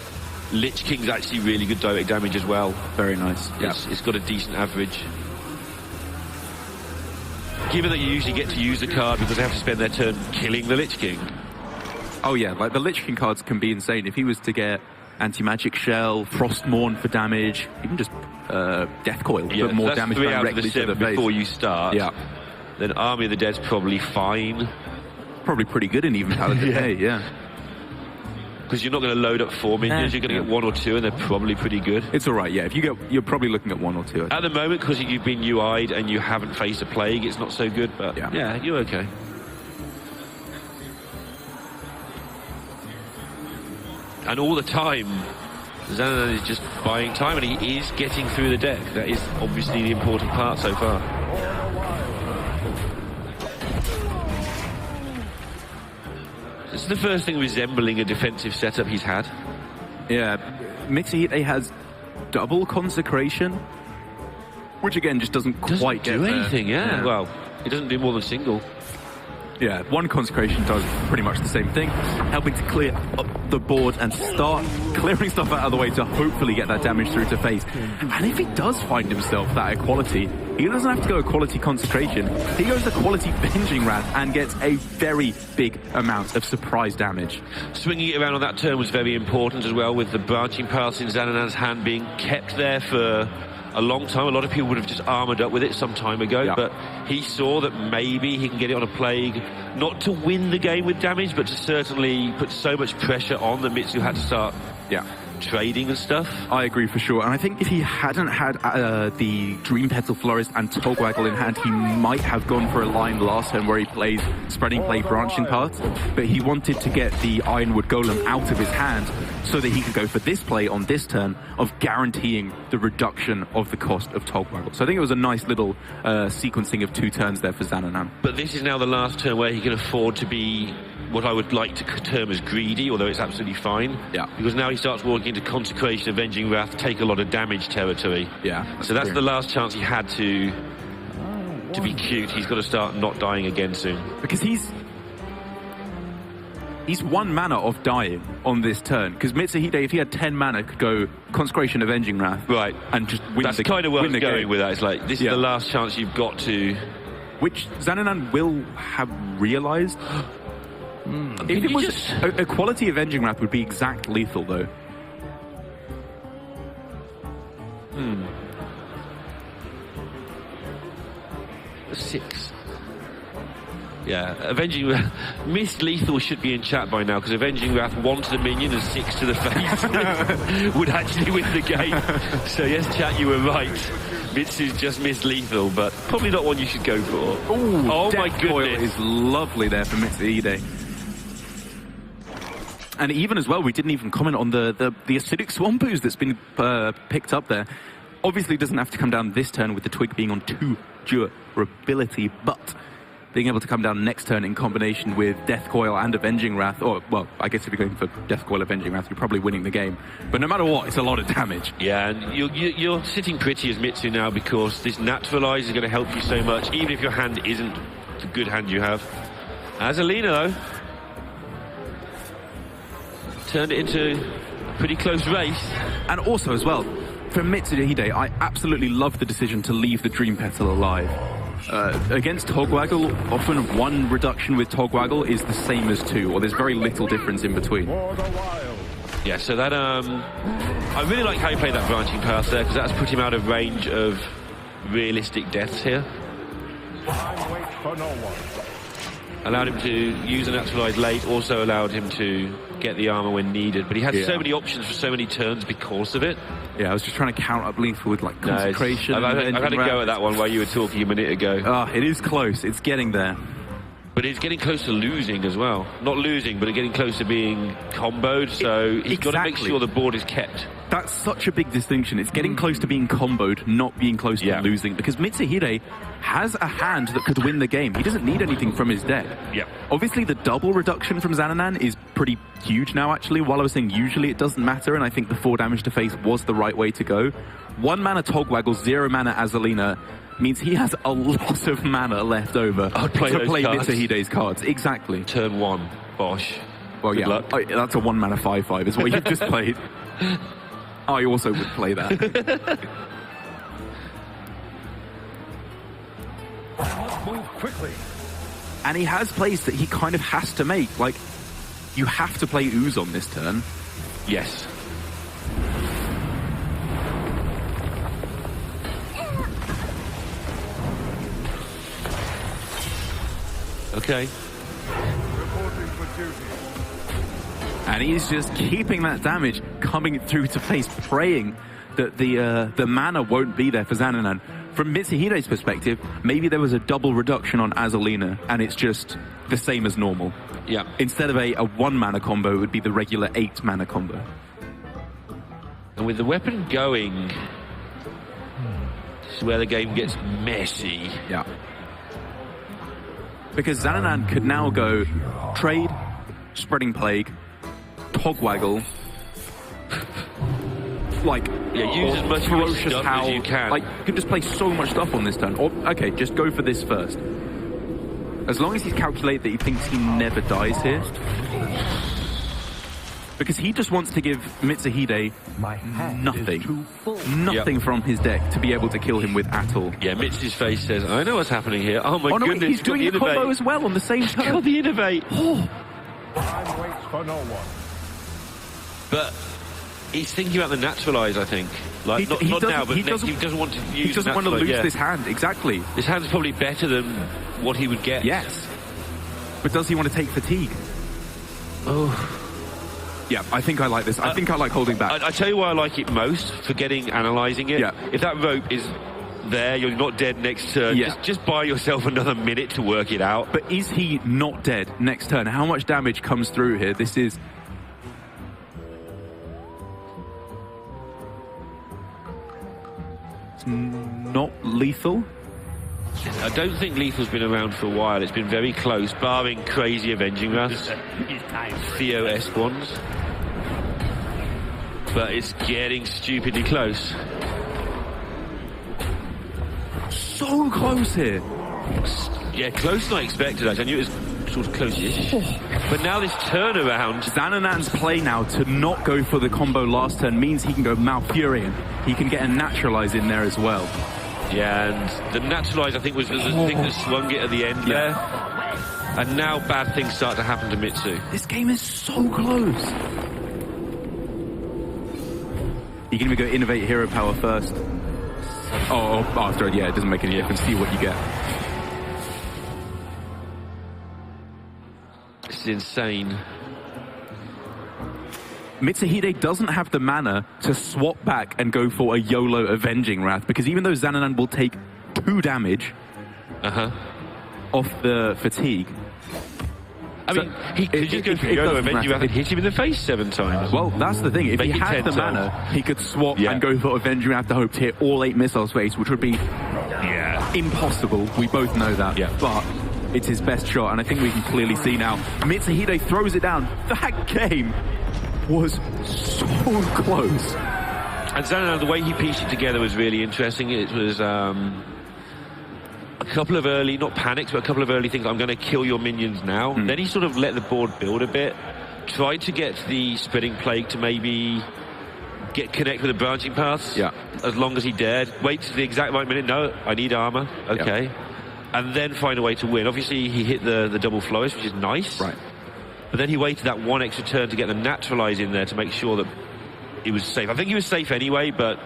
Lich King's actually really good direct damage as well. Very nice. Yeah. It's got a decent average. Given that you usually get to use the card because they have to spend their turn killing the Lich King. Oh yeah, like the Lich King cards can be insane. If he was to get Anti-Magic Shell, Frostmourne for damage, even just Death Coil, but more damage directly to the face. Before you start, yeah. Then Army of the Dead's probably fine. Probably pretty good in even Paladin Day, yeah. Because you're not going to load up 4 minions, you're going to get 1 or 2, and they're probably pretty good. It's all right, yeah. If you get, you're probably looking at 1 or 2. At the moment, because you've been UI'd and you haven't faced a plague, it's not so good, but yeah you're okay. And all the time, Zananananan is just buying time, and he is getting through the deck. That is obviously the important part so far. This is the first thing resembling a defensive setup he's had. Yeah, Mitsuhide has double Consecration, which again just doesn't quite do anything. Yeah, well, it doesn't do more than single. Yeah, 1 Consecration does pretty much the same thing, helping to clear up the board and start clearing stuff out of the way to hopefully get that damage through to face. And if he does find himself that equality, he doesn't have to go Equality Consecration. He goes Equality Venging Wrath and gets a very big amount of surprise damage. Swinging it around on that turn was very important as well, with the branching paths in Zananan's hand being kept there for a long time. A lot of people would have just armoured up with it some time ago, but he saw that maybe he can get it on a plague, not to win the game with damage, but to certainly put so much pressure on that Mitsu had to start trading and stuff. I agree for sure, and I think if he hadn't had the Dream Petal Florist and Togwaggle in hand, he might have gone for a line last turn where he plays Spreading Plague Branching Paths, but he wanted to get the Ironwood Golem out of his hand so that he could go for this play on this turn of guaranteeing the reduction of the cost of Togwaggle. So I think it was a nice little sequencing of 2 turns there for Zananananan. But this is now the last turn where he can afford to be what I would like to term as greedy, although it's absolutely fine. Yeah. Because now he starts walking into Consecration, Avenging Wrath, take a lot of damage territory. Yeah. So that's the last chance he had to be cute. He's got to start not dying again soon. Because he's 1 mana off dying on this turn. Because Mitsuhide, if he had 10 mana, could go Consecration, Avenging Wrath. Right. And just win That's the game. kind of where I'm going with that. It's like, this is the last chance you've got to... Which Zananananan will have realised. If it was a quality Avenging Wrath would be exact lethal, though. 6. Yeah, Avenging Wrath. Missed Lethal should be in chat by now, because Avenging Wrath 1 to the minion and 6 to the face would actually win the game. So yes, chat, you were right. Mitsu's just missed Lethal, but probably not one you should go for. Ooh, oh my Death Coil goodness. is lovely there for Mitsuhide. And even as well, we didn't even comment on the Acidic Swamp Ooze that's been picked up there. Obviously doesn't have to come down this turn with the Twig being on 2 durability, but being able to come down next turn in combination with Death Coil and Avenging Wrath, or, well, I guess if you're going for Death Coil, Avenging Wrath, you're probably winning the game. But no matter what, it's a lot of damage. Yeah, and you're sitting pretty as Mitsu now, because this Naturalize is going to help you so much, even if your hand isn't the good hand you have. As Alina, though, turned it into a pretty close race. And also, as well, for Mitsuhide, I absolutely love the decision to leave the Dream Petal alive. Against Togwaggle, often 1 reduction with Togwaggle is the same as 2, or there's very little difference in between. Yeah, so that, I really like how he played that branching path there, because that's put him out of range of realistic deaths here. Allowed him to use a Naturalize late, also allowed him to get the armor when needed, but he had so many options for so many turns because of it. Yeah, I was just trying to count up lethal with like Consecration. I've had a go at that one while you were talking a minute ago. It is close. It's getting there. But it's getting close to losing as well. Not losing, but getting close to being comboed, so he's got to make sure the board is kept. That's such a big distinction. It's getting close to being comboed, not being close to losing, because Mitsuhide has a hand that could win the game. He doesn't need anything from his deck. Yeah. Obviously, the double reduction from Zananananan is pretty huge now, actually. While I was saying usually it doesn't matter, and I think the 4 damage to face was the right way to go. 1 mana Togwaggle, 0 mana Azalina means he has a lot of mana left over to play Mitsuhide's cards. Exactly. Turn 1, Bosh. Well, Good luck. That's a 1 mana 5/5 is what you've just played. I also would play that. Move quickly. And he has plays that he kind of has to make. Like, you have to play Ooze on this turn. Yes. Okay. Reporting for duty. And he's just keeping that damage coming through to face, praying that the mana won't be there for Zananan. From Mitsuhide's perspective, maybe there was a double reduction on Azalina, and it's just the same as normal. Yeah. Instead of a 1 mana combo, it would be the regular 8 mana combo. And with the weapon going, this is where the game gets messy. Yeah. Because Zananan could now go trade, Spreading Plague, Togwaggle, like, use as much Ferocious stuff Howl. as you can. Like, you can just play so much stuff on this turn. Or, okay, just go for this first. As long as he's calculated that he thinks he never dies here. Because he just wants to give Mitsuhide nothing from his deck to be able to kill him with at all. Yeah, Mitch's face says, I know what's happening here. Oh my goodness, he's doing the combo as well on the same turn. Got the Innovate. Time waits for no one. But he's thinking about the Naturalize, I think. Like, not now, but he doesn't want to use He doesn't want to lose this hand, exactly. This hand's probably better than what he would get. Yes. But does he want to take fatigue? Oh. Yeah, I think I like this. I think I like holding back. I tell you why I like it most, analysing it. Yeah. If that rope is there, you're not dead next turn. Yeah. Just buy yourself another minute to work it out. But is he not dead next turn? How much damage comes through here? This is... It's not lethal. I don't think lethal's been around for a while. It's been very close, barring crazy Avenging Wraths, Theo-esque ones. But it's getting stupidly close. So close here. Yeah, closer than I expected. I knew it was sort of close-ish. But now this turnaround... Zananan's play now to not go for the combo last turn means he can go Malfurion. He can get a Naturalize in there as well. Yeah, and the Naturalize, I think, was the thing that swung it at the end there. And now bad things start to happen to Mitsu. This game is so close. You can even go Innovate Hero Power first. Oh, after, yeah, it doesn't make any difference. See what you get. This is insane. Mitsuhide doesn't have the mana to swap back and go for a YOLO Avenging Wrath, because even though Zananan will take 2 damage off the fatigue... I mean, he could just go for YOLO Avenging Wrath and hit him in the face 7 times. Well, that's the thing. If he had the mana, he could swap and go for Avenging Wrath to hope to hit all 8 missiles face, which would be impossible. We both know that. Yeah. But it's his best shot, and I think we can clearly see now. Mitsuhide throws it down. That game was so close. And Zananan, the way he pieced it together was really interesting. It was a couple of early, not panics, but a couple of early things. I'm going to kill your minions now. Then he sort of let the board build a bit, tried to get the Spreading Plague to maybe connect with the branching paths as long as he dared. Wait to the exact right minute. No, I need armor. Okay. And then find a way to win. Obviously, he hit the double flourish, which is nice. Right. But then he waited that 1 extra turn to get the Naturalize in there to make sure that he was safe. I think he was safe anyway, but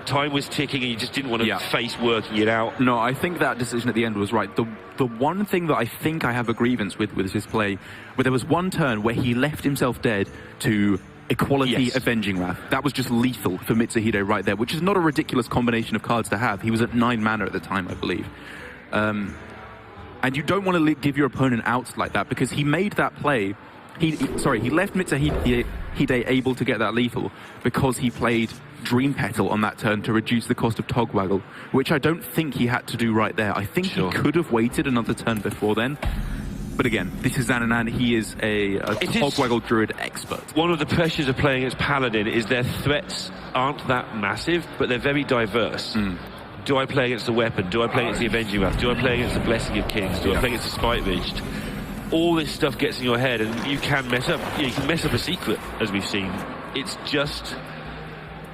time was ticking and you just didn't want to face working it out. No, I think that decision at the end was right. The one thing that I think I have a grievance with his play, where there was one turn where he left himself dead to Equality Avenging Wrath. That was just lethal for Mitsuhide right there, which is not a ridiculous combination of cards to have. He was at 9 mana at the time, I believe. And you don't want to give your opponent outs like that, because he made that play. He left Mitsuhide able to get that lethal because he played Dream Petal on that turn to reduce the cost of Togwaggle, which I don't think he had to do right there. I think he could have waited another turn before then. But again, this is Zananan. He is a Togwaggle Druid expert. One of the pressures of playing as Paladin is their threats aren't that massive, but they're very diverse. Do I play against the weapon? Do I play against the Avenging Wrath? Do I play against the Blessing of Kings? Do I play against the Spite Reached? All this stuff gets in your head, and you can mess up. You can mess up a secret, as we've seen it's just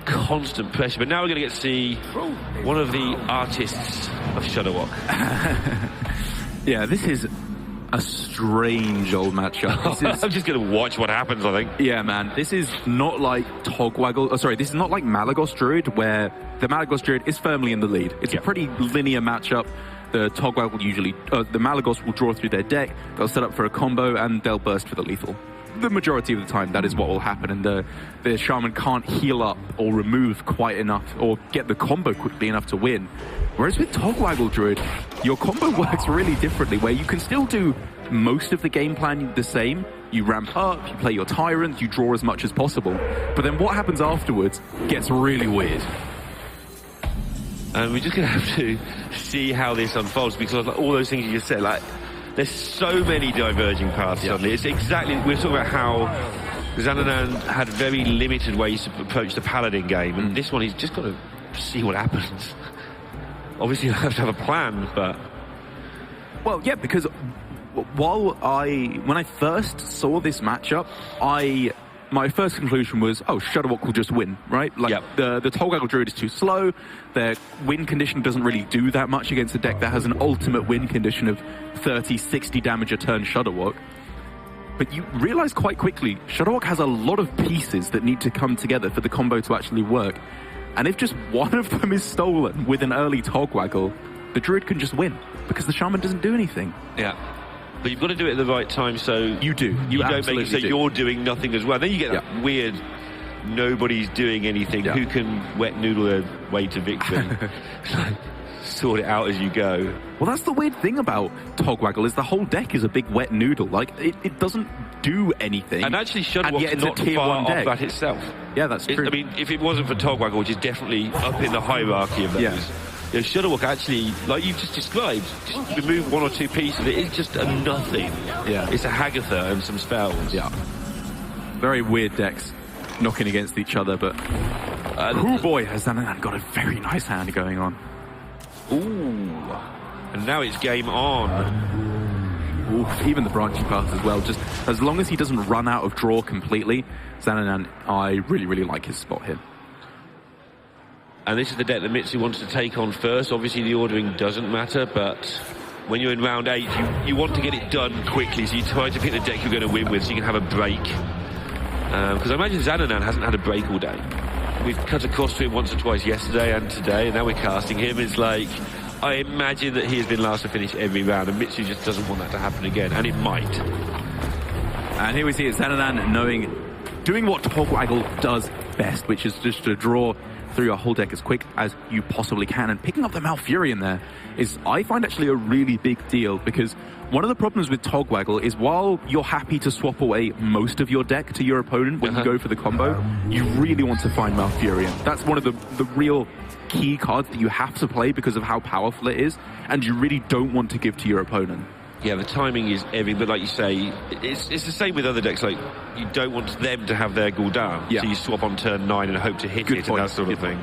constant pressure. But now we're going to get to see one of the artists of Shudderwock. Yeah, this is a strange old matchup. I'm just going to watch what happens, I think. Yeah, man. This is not like this is not like Malagos Druid, where the Malagos Druid is firmly in the lead. It's a pretty linear matchup. The Togwaggle the Malagos will draw through their deck, they'll set up for a combo, and they'll burst for the lethal. The majority of the time, that is what will happen, and the Shaman can't heal up or remove quite enough or get the combo quickly enough to win. Whereas with Togwaggle Druid, your combo works really differently, where you can still do most of the game plan the same. You ramp up, you play your Tyrant, you draw as much as possible. But then what happens afterwards gets really weird. And we're just going to have to see how this unfolds, because of all those things you just said, like, there's so many diverging paths suddenly. It's exactly, we're talking about how Zanananan had very limited ways to approach the Paladin game, and this one he's just got to see what happens. Obviously you have to have a plan, but... Well, yeah, because when I first saw this matchup, my first conclusion was, oh, Shudderwock will just win, right? Like, the Togwaggle Druid is too slow, their win condition doesn't really do that much against a deck that has an ultimate win condition of 30, 60 damage a turn Shudderwock. But you realize quite quickly, Shudderwock has a lot of pieces that need to come together for the combo to actually work. And if just one of them is stolen with an early Togwaggle, the Druid can just win, because the Shaman doesn't do anything. Yeah. But you've got to do it at the right time, so... You do. You don't make it so you're doing nothing as well. Then you get that weird, nobody's doing anything, who can wet noodle their way to victory. Sort it out as you go. Well, that's the weird thing about Togwaggle, is the whole deck is a big wet noodle. Like, it doesn't do anything. And actually, Shudderwock's not far off that itself. Yeah, that's true. I mean, if it wasn't for Togwaggle, which is definitely up in the hierarchy of those... Yeah. Shudderwock actually, like you've just described, just remove one or two pieces. It is just a nothing. Yeah. It's a Hagatha and some spells. Yeah. Very weird decks knocking against each other, but... oh boy, has Zanananan got a very nice hand going on. Ooh. And now it's game on. Ooh, even the branching path as well. Just as long as he doesn't run out of draw completely, Zanananan, I really, really like his spot here. And this is the deck that Mitsu wants to take on first. Obviously, the ordering doesn't matter, but when you're in round 8, you want to get it done quickly, so you try to pick the deck you're going to win with so you can have a break. Because I imagine Zanananan hasn't had a break all day. We've cut across to him once or twice yesterday and today, and now we're casting him. It's like, I imagine that he has been last to finish every round, and Mitsu just doesn't want that to happen again, and it might. And here we see it, Zanananan doing what Togwaggle does best, which is just to draw through your whole deck as quick as you possibly can, and picking up the Malfurion there is, I find, actually a really big deal, because one of the problems with Togwaggle is, while you're happy to swap away most of your deck to your opponent when you go for the combo, you really want to find Malfurion. That's one of the real key cards that you have to play because of how powerful it is, and you really don't want to give to your opponent. Yeah, the timing is everything, but like you say, it's the same with other decks. Like, you don't want them to have their Gul'dan, so you swap on turn 9 and hope to hit it and that sort of thing.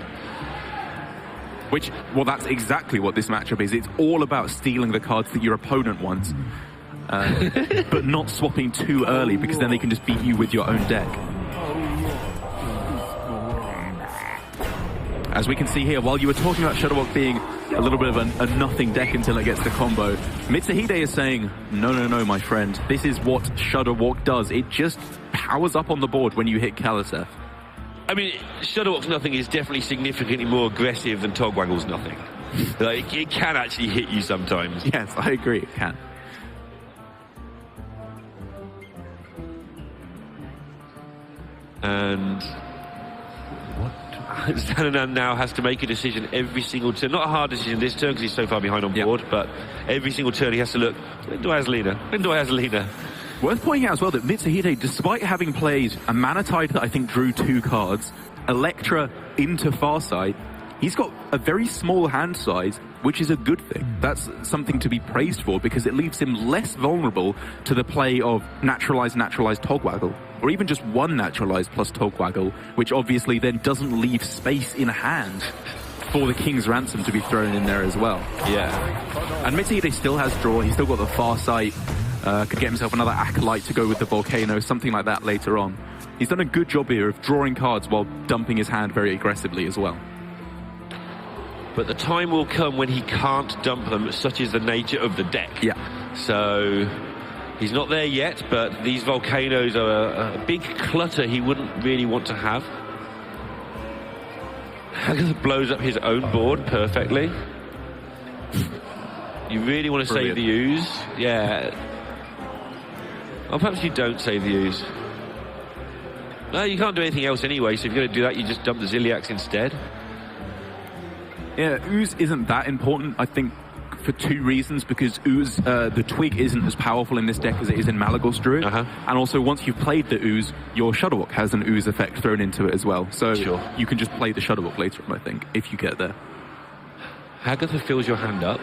Which, well, that's exactly what this matchup is. It's all about stealing the cards that your opponent wants, but not swapping too early, because then they can just beat you with your own deck. As we can see here, while you were talking about Shudderwock being a little bit of a nothing deck until it gets the combo, Mitsuhide is saying, no, my friend. This is what Shudderwock does. It just powers up on the board when you hit Kaliseth. I mean, Shudderwock's nothing is definitely significantly more aggressive than Togwaggle's nothing. Like, it can actually hit you sometimes. Yes, I agree, it can. And Zanananan now has to make a decision every single turn. Not a hard decision this turn because he's so far behind on board, but every single turn he has to look, when do I have Lina? When do I have Lina? Worth pointing out as well that Mitsuhide, despite having played a Manatide that I think drew 2 cards, Electra into Farsight, he's got a very small hand size, which is a good thing. That's something to be praised for, because it leaves him less vulnerable to the play of naturalized Togwaggle, or even just one naturalized plus Togwaggle, which obviously then doesn't leave space in hand for the King's Ransom to be thrown in there as well. Yeah. And Mitsuhide still has draw, he's still got the Farsight. Could get himself another Acolyte to go with the Volcano, something like that later on. He's done a good job here of drawing cards while dumping his hand very aggressively as well. But the time will come when he can't dump them, such is the nature of the deck. Yeah. So he's not there yet, but these Volcanoes are a big clutter he wouldn't really want to have. Haggith blows up his own board perfectly. You really want to save the ooze? Yeah. Or perhaps you don't save the ooze. No, you can't do anything else anyway, so if you're going to do that, you just dump the Ziliax instead. Yeah, ooze isn't that important, I think, for two reasons, because ooze, the twig isn't as powerful in this deck as it is in Malagos Druid, and also once you've played the ooze, your Shuttlewalk has an ooze effect thrown into it as well, so you can just play the Shuttlewalk later on, I think, if you get there. Hagatha fills your hand up.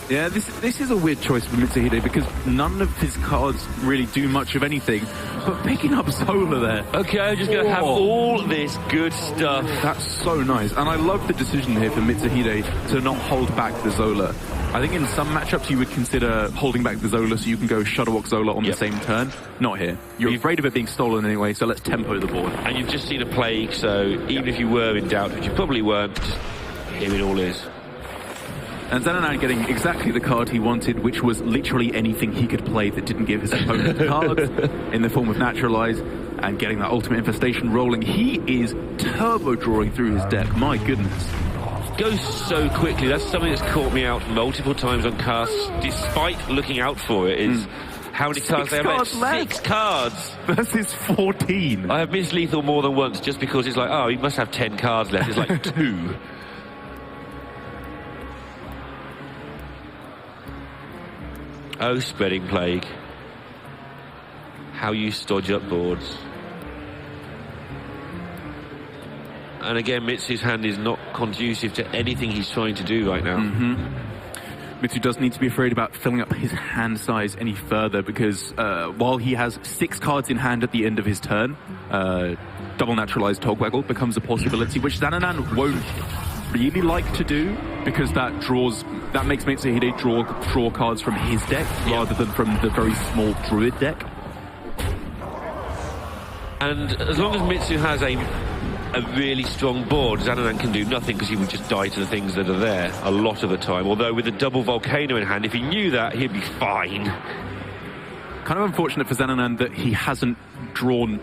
Yeah, this is a weird choice for Mitsuhide because none of his cards really do much of anything, but picking up Zola there. Okay, I'm just going to have all this good stuff. That's so nice, and I love the decision here for Mitsuhide to not hold back the Zola. I think in some matchups you would consider holding back the Zola so you can go Shuttlewalk Zola on the same turn. Not here. You're afraid of it being stolen anyway, so let's tempo the board. And you've just seen a Plague, so even if you were in doubt, which you probably weren't, just here it all is. And Zananananan getting exactly the card he wanted, which was literally anything he could play that didn't give his opponent cards in the form of Naturalize, and getting that Ultimate Infestation rolling. He is turbo drawing through his deck, my goodness. Goes so quickly. That's something that's caught me out multiple times on casts, despite looking out for it, is how many cards they have left. 6 cards! Versus 14. I have missed lethal more than once just because it's like, oh, he must have 10 cards left. It's like 2. Oh, Spreading Plague. How you stodge up boards. And again, Mitsu's hand is not conducive to anything he's trying to do right now. Mitsu does need to be afraid about filling up his hand size any further because while he has 6 cards in hand at the end of his turn, double Naturalized Togwaggle becomes a possibility, which Zananananan won't really like to do because that makes Mitsuhide draw cards from his deck rather than from the very small Druid deck. And as long as Mitsu has a really strong board, Zananananan can do nothing because he would just die to the things that are there a lot of the time. Although with a double Volcano in hand, if he knew that, he'd be fine. Kind of unfortunate for Zananananan that he hasn't drawn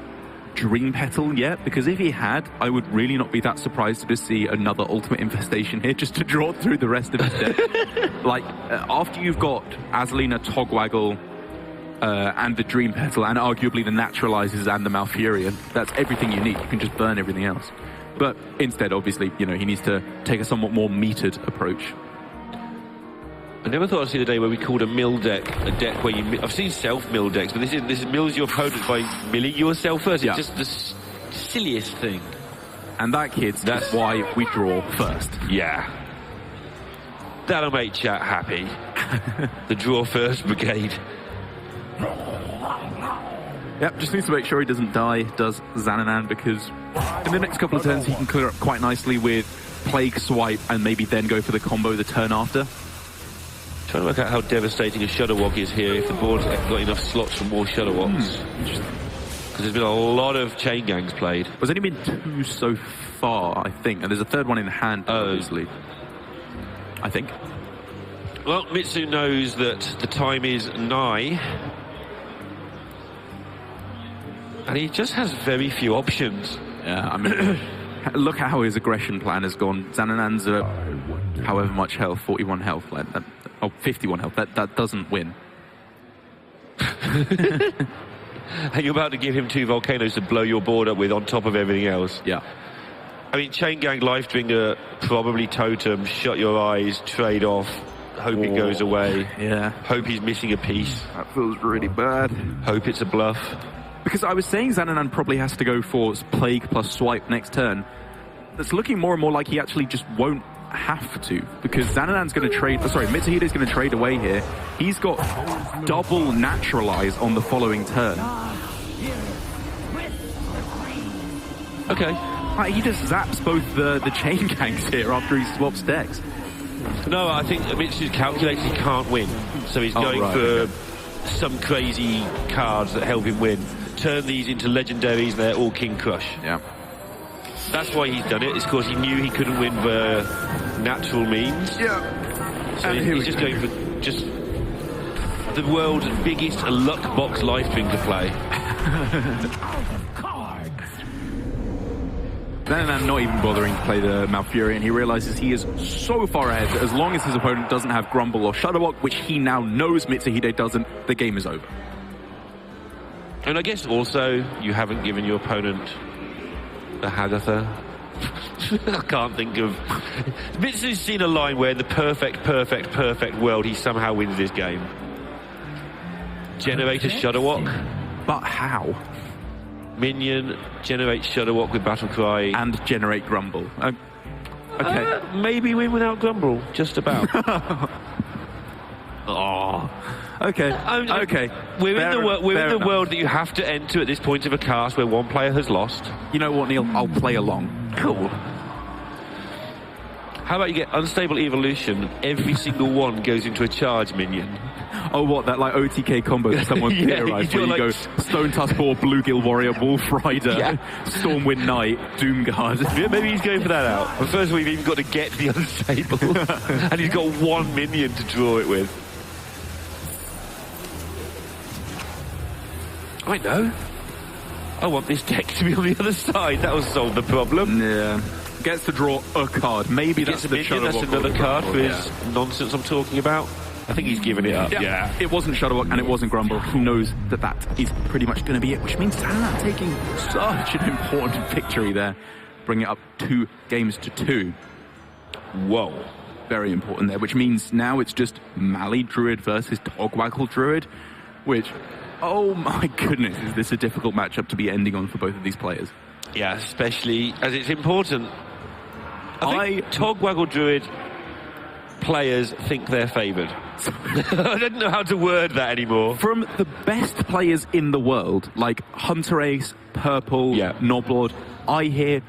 Dream Petal yet, because if he had, I would really not be that surprised to see another Ultimate Infestation here just to draw through the rest of his deck. Like, after you've got Azalina, Togwaggle, and the Dream Petal, and arguably the Naturalizes and the Malfurion, that's everything you need. You can just burn everything else. But instead, obviously, you know, he needs to take a somewhat more metered approach. I never thought I'd see the day where we called a mill deck a deck where you... I've seen self-mill decks, but this is mills your opponent by milling yourself first. Yeah. It's just the silliest thing. And that, kids, that's why we draw first. Yeah. That'll make chat happy. The draw first brigade. Yep, just needs to make sure he doesn't die, does Zananananan, because in the next couple of turns he can clear up quite nicely with Plague Swipe and maybe then go for the combo the turn after. Trying to work out how devastating a Shuttlewalk is here if the board's got enough slots for more Shuttlewalks. Because there's been a lot of chain gangs played. There's only been 2 so far, I think, and there's a third one in hand, obviously. I think. Well, Mitsu knows that the time is nigh. And he just has very few options. Yeah, I mean, look at how his aggression plan has gone. Zananana's however much health, 41 health, like that, 51 health, that doesn't win. And you're about to give him 2 Volcanoes to blow your board up with on top of everything else. Yeah. I mean, Chain Gang, Lifebringer, probably Totem, shut your eyes, trade off, hope it goes away. Yeah. Hope he's missing a piece. That feels really bad. Hope it's a bluff. Because I was saying Zananananan probably has to go for Plague plus Swipe next turn. It's looking more and more like he actually just won't have to, because Zananana's going to trade... Mitsuhide is going to trade away here. He's got double Naturalize on the following turn. Okay. Like, he just zaps both the chain gangs here after he swaps decks. No, I think Mitsu's calculated he can't win, so he's going for some crazy cards that help him win. Turn these into legendaries, and they're all King Crush. Yeah. That's why he's done it. It's because he knew he couldn't win by natural means. Yeah. So he's just going for just the world's biggest luck box life drinker play. Then not even bothering to play the Malfurion. He realizes he is so far ahead that as long as his opponent doesn't have Grumble or Shudderwock, which he now knows Mitsuhide doesn't, the game is over. And I guess also you haven't given your opponent a Hagatha. I can't think of... Mitsu's seen a line where in the perfect world he somehow wins this game. Generate a Shudderwock. But how? Minion, generate Shudderwock with Battle Cry. And generate Grumble. Okay. Maybe win without Grumble, just about. Oh. Okay. Okay. We're in the world that you have to enter at this point of a cast where one player has lost. You know what, Neil? I'll play along. Cool. How about you get Unstable Evolution, every single one goes into a charge minion. Oh, what, that like OTK combo that someone theorized where you like... go Stone Tuskball, Bluegill Warrior, Wolf Rider, Stormwind Knight, Doomguard. Yeah, maybe he's going for that out. But first we've even got to get the Unstable. And he's got one minion to draw it with. I know. I want this deck to be on the other side. That will solve the problem. Yeah. Gets to draw a card. Maybe that's the minion. That's another card for his nonsense I'm talking about. I think he's given it up. Yeah. It wasn't Shudderwock and it wasn't Grumble. He knows that that is pretty much going to be it, which means Zananananan taking such an important victory there. Bring it up 2 games to 2. Whoa. Very important there, which means now it's just Mali Druid versus Togwaggle Druid, which, oh my goodness, is this a difficult matchup to be ending on for both of these players. Yeah, especially as it's important. I think Togwaggle Druid players think they're favoured. I don't know how to word that anymore. From the best players in the world, like Hunter Ace, Purple, Noblord, I hear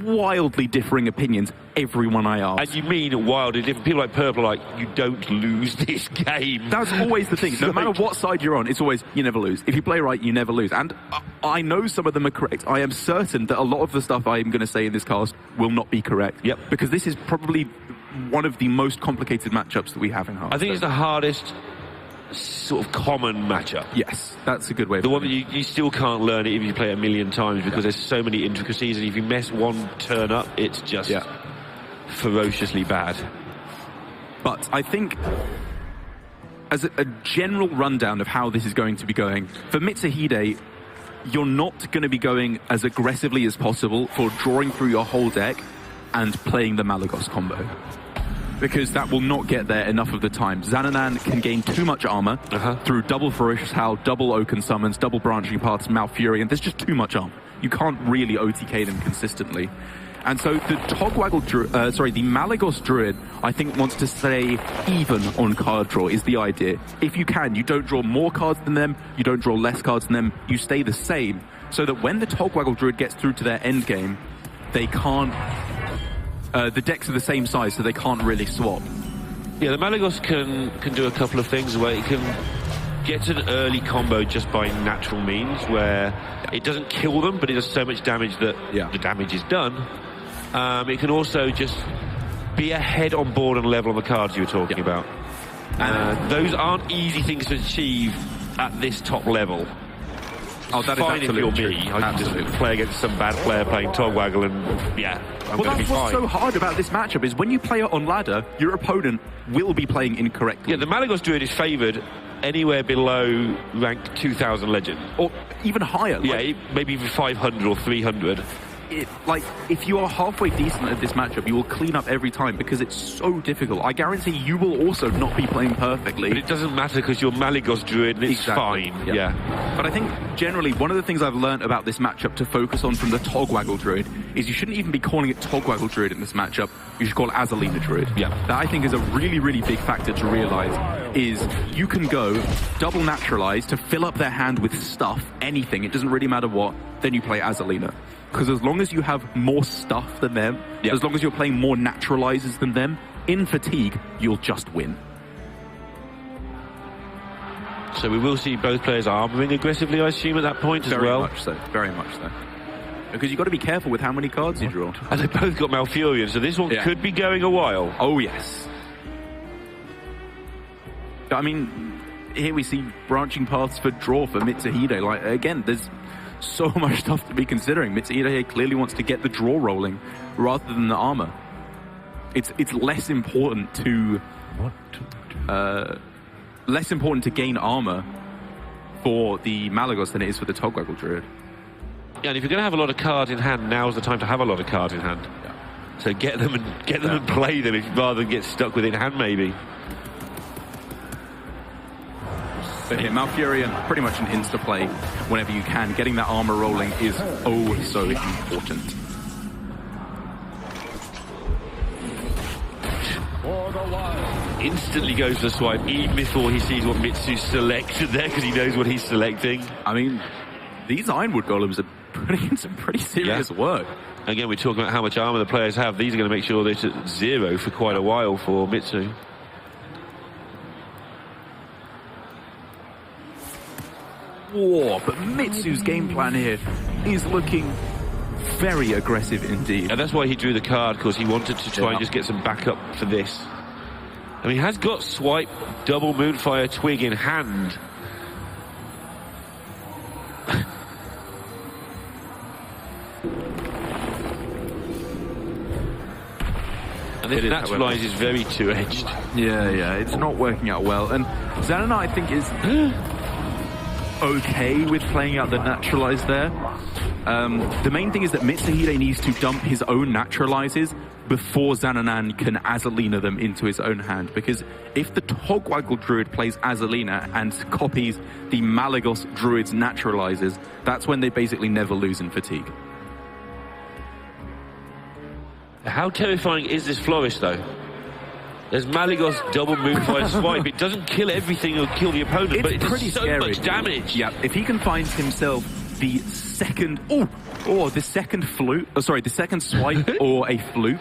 wildly differing opinions, everyone I ask. And you mean wildly different. People like Purple are like, you don't lose this game. That's always the thing. No matter what side you're on, it's always, you never lose. If you play right, you never lose. And I know some of them are correct. I am certain that a lot of the stuff I'm going to say in this cast will not be correct. Yep. Because this is probably one of the most complicated matchups that we have in Hearthstone. I think it's the hardest sort of common matchup. Yes, that's a good way of the one that you still can't learn it if you play it a million times because there's so many intricacies, and if you mess one turn up, it's just ferociously bad. But I think as a general rundown of how this is going to be going, for Mitsuhide, you're not going to be going as aggressively as possible for drawing through your whole deck and playing the Malagos combo, because that will not get there enough of the time. Zananananan can gain too much armor through double Ferocious Howl, double Oaken Summons, double Branching Paths, Malfurion. There's just too much armor. You can't really OTK them consistently. And so the the Malagos Druid, I think, wants to stay even on card draw is the idea. If you can, you don't draw more cards than them, you don't draw less cards than them, you stay the same, so that when the Togwaggle Druid gets through to their end game, they can't... the decks are the same size, so they can't really swap. Yeah, the Malagos can do a couple of things where it can get an early combo just by natural means, where it doesn't kill them, but it does so much damage that the damage is done. It can also just be ahead on board and level on the cards you were talking about. Those aren't easy things to achieve at this top level. Oh, that fine is if you're true. me. I can just play against some bad player playing Togwaggle and, I'm well, going to be that's fine. what's so hard about this matchup is when you play it on ladder, your opponent will be playing incorrectly. Yeah, the Malagos Druid is favoured anywhere below rank 2000 Legend. Or even higher. Maybe even 500 or 300. If you are halfway decent at this matchup, you will clean up every time because it's so difficult. I guarantee you will also not be playing perfectly. But it doesn't matter because you're Malagos Druid and it's fine. Yeah. But I think generally one of the things I've learned about this matchup to focus on from the Togwaggle Druid is you shouldn't even be calling it Togwaggle Druid in this matchup. You should call it Azalina Druid. Yeah. That I think is a really, really big factor to realize is you can go double naturalize to fill up their hand with stuff, anything. It doesn't really matter what. Then you play Azalina. because as long as you have more stuff than them, as long as you're playing more naturalizers than them, in fatigue, you'll just win. So we will see both players armoring aggressively, I assume, at that point as well. Very much so, very much so. Because you've got to be careful with how many cards you draw. And they both got Malfurion, so this one could be going a while. Oh, yes. I mean, here we see branching paths for draw for Mitsuhide. Like, again, there's so much stuff to be considering. Mitsuhide clearly wants to get the draw rolling rather than the armor. It's less important to gain armor for the Malagos than it is for the Togwaggle Druid. Yeah, and if you're going to have a lot of cards in hand, now's the time to have a lot of cards in hand. Yeah. So get them and play them rather than get stuck with it in hand, maybe. But here, Malfurion, pretty much an insta-play whenever you can. Getting that armor rolling is oh so important. Instantly goes for the swipe, even before he sees what Mitsu selected there, because he knows what he's selecting. I mean, these Ironwood Golems are putting in some pretty serious work. Again, we're talking about how much armor the players have. These are going to make sure they're at 0 for quite a while for Mitsu. Whoa, but Mitsu's game plan here is looking very aggressive indeed. And that's why he drew the card, because he wanted to try and just get some backup for this. I mean, he has got Swipe, double Moonfire Twig in hand. And this Naturalize is very two-edged. Yeah, it's not working out well. And Zananananan, I think, is okay with playing out the Naturalize there. The main thing is that Mitsuhide needs to dump his own Naturalizes before Zananananan can Azalina them into his own hand. Because if the Togwaggle Druid plays Azalina and copies the Malagos Druid's Naturalizes, that's when they basically never lose in fatigue. How terrifying is this Flourish, though? There's Malagos double Moonfire Swipe. It doesn't kill everything or kill the opponent, but it does so much damage. Yeah, if he can find himself the second... the second flute... Oh, sorry, the second swipe or a flute,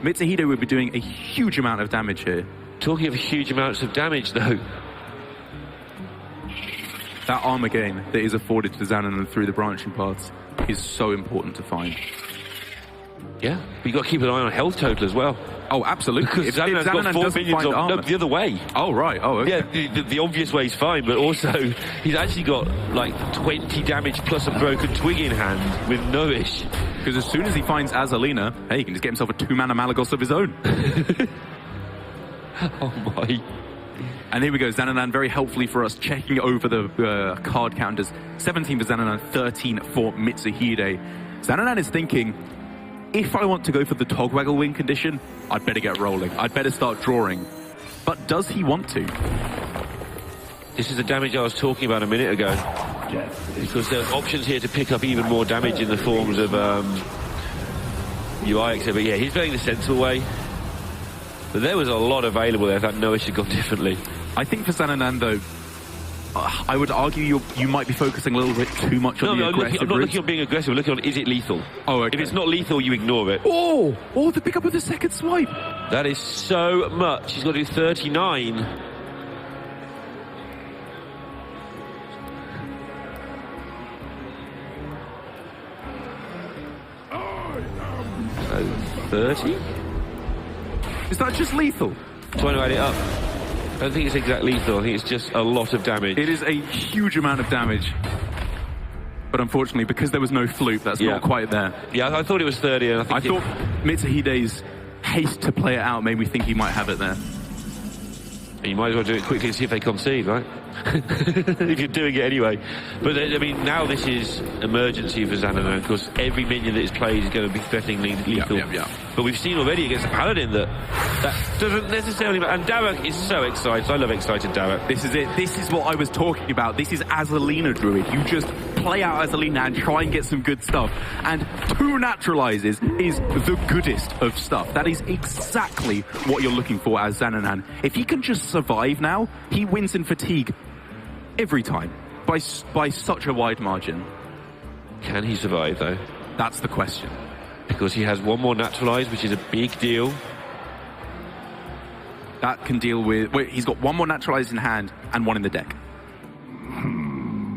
Mitsuhide would be doing a huge amount of damage here. Talking of huge amounts of damage, though. That armor gain that is afforded to Zananananan through the branching paths is so important to find. Yeah, but you've got to keep an eye on health total as well. Oh, absolutely. Because if Zananananan got 4 minions on... No, the other way. Oh, right. Oh, okay. Yeah, the obvious way is fine, but also he's actually got like 20 damage plus a broken twig in hand with Nourish. Because as soon as he finds Azalina, hey, he can just get himself a 2-mana Malagos of his own. Oh, my. And here we go, Zananananan very helpfully for us, checking over the card counters. 17 for Zananananan, 13 for Mitsuhide. Zananananan is thinking, if I want to go for the Togwaggle win condition, I'd better get rolling. I'd better start drawing. But does he want to? This is the damage I was talking about a minute ago. Because there are options here to pick up even more damage in the forms of UI, etc. But yeah, he's playing the sensible way. But there was a lot available there that Noah should have gone differently. I think for Zananananan, though, I would argue you might be focusing a little bit too much on the aggressive. I'm not looking on being aggressive. I'm looking on, is it lethal? Oh, okay. If it's not lethal, you ignore it. Oh, the pickup of the second swipe. That is so much. He's got to do 39. So 30? Is that just lethal? Trying to add it up. I don't think it's exact lethal. I think it's just a lot of damage. It is a huge amount of damage. But unfortunately, because there was no flute, that's not quite there. Yeah, I thought it was 30. And I thought Mitsuhide's haste to play it out made me think he might have it there. You might as well do it quickly and see if they concede, right? If you're doing it anyway. But, I mean, now this is emergency for Zananananan, because every minion that is played is going to be threatening lethal. Yeah. But we've seen already against the Paladin that doesn't necessarily matter. And Darak is so excited. I love excited Darak. This is it. This is what I was talking about. This is Azalina Druid. You just play out Azalina and try and get some good stuff. And 2 Naturalizes is the goodest of stuff. That is exactly what you're looking for as Zananananan. If he can just survive now, he wins in fatigue every time by such a wide margin. Can he survive, though? That's the question. Because he has one more naturalized, which is a big deal. That can deal with... Wait, he's got one more naturalized in hand and one in the deck.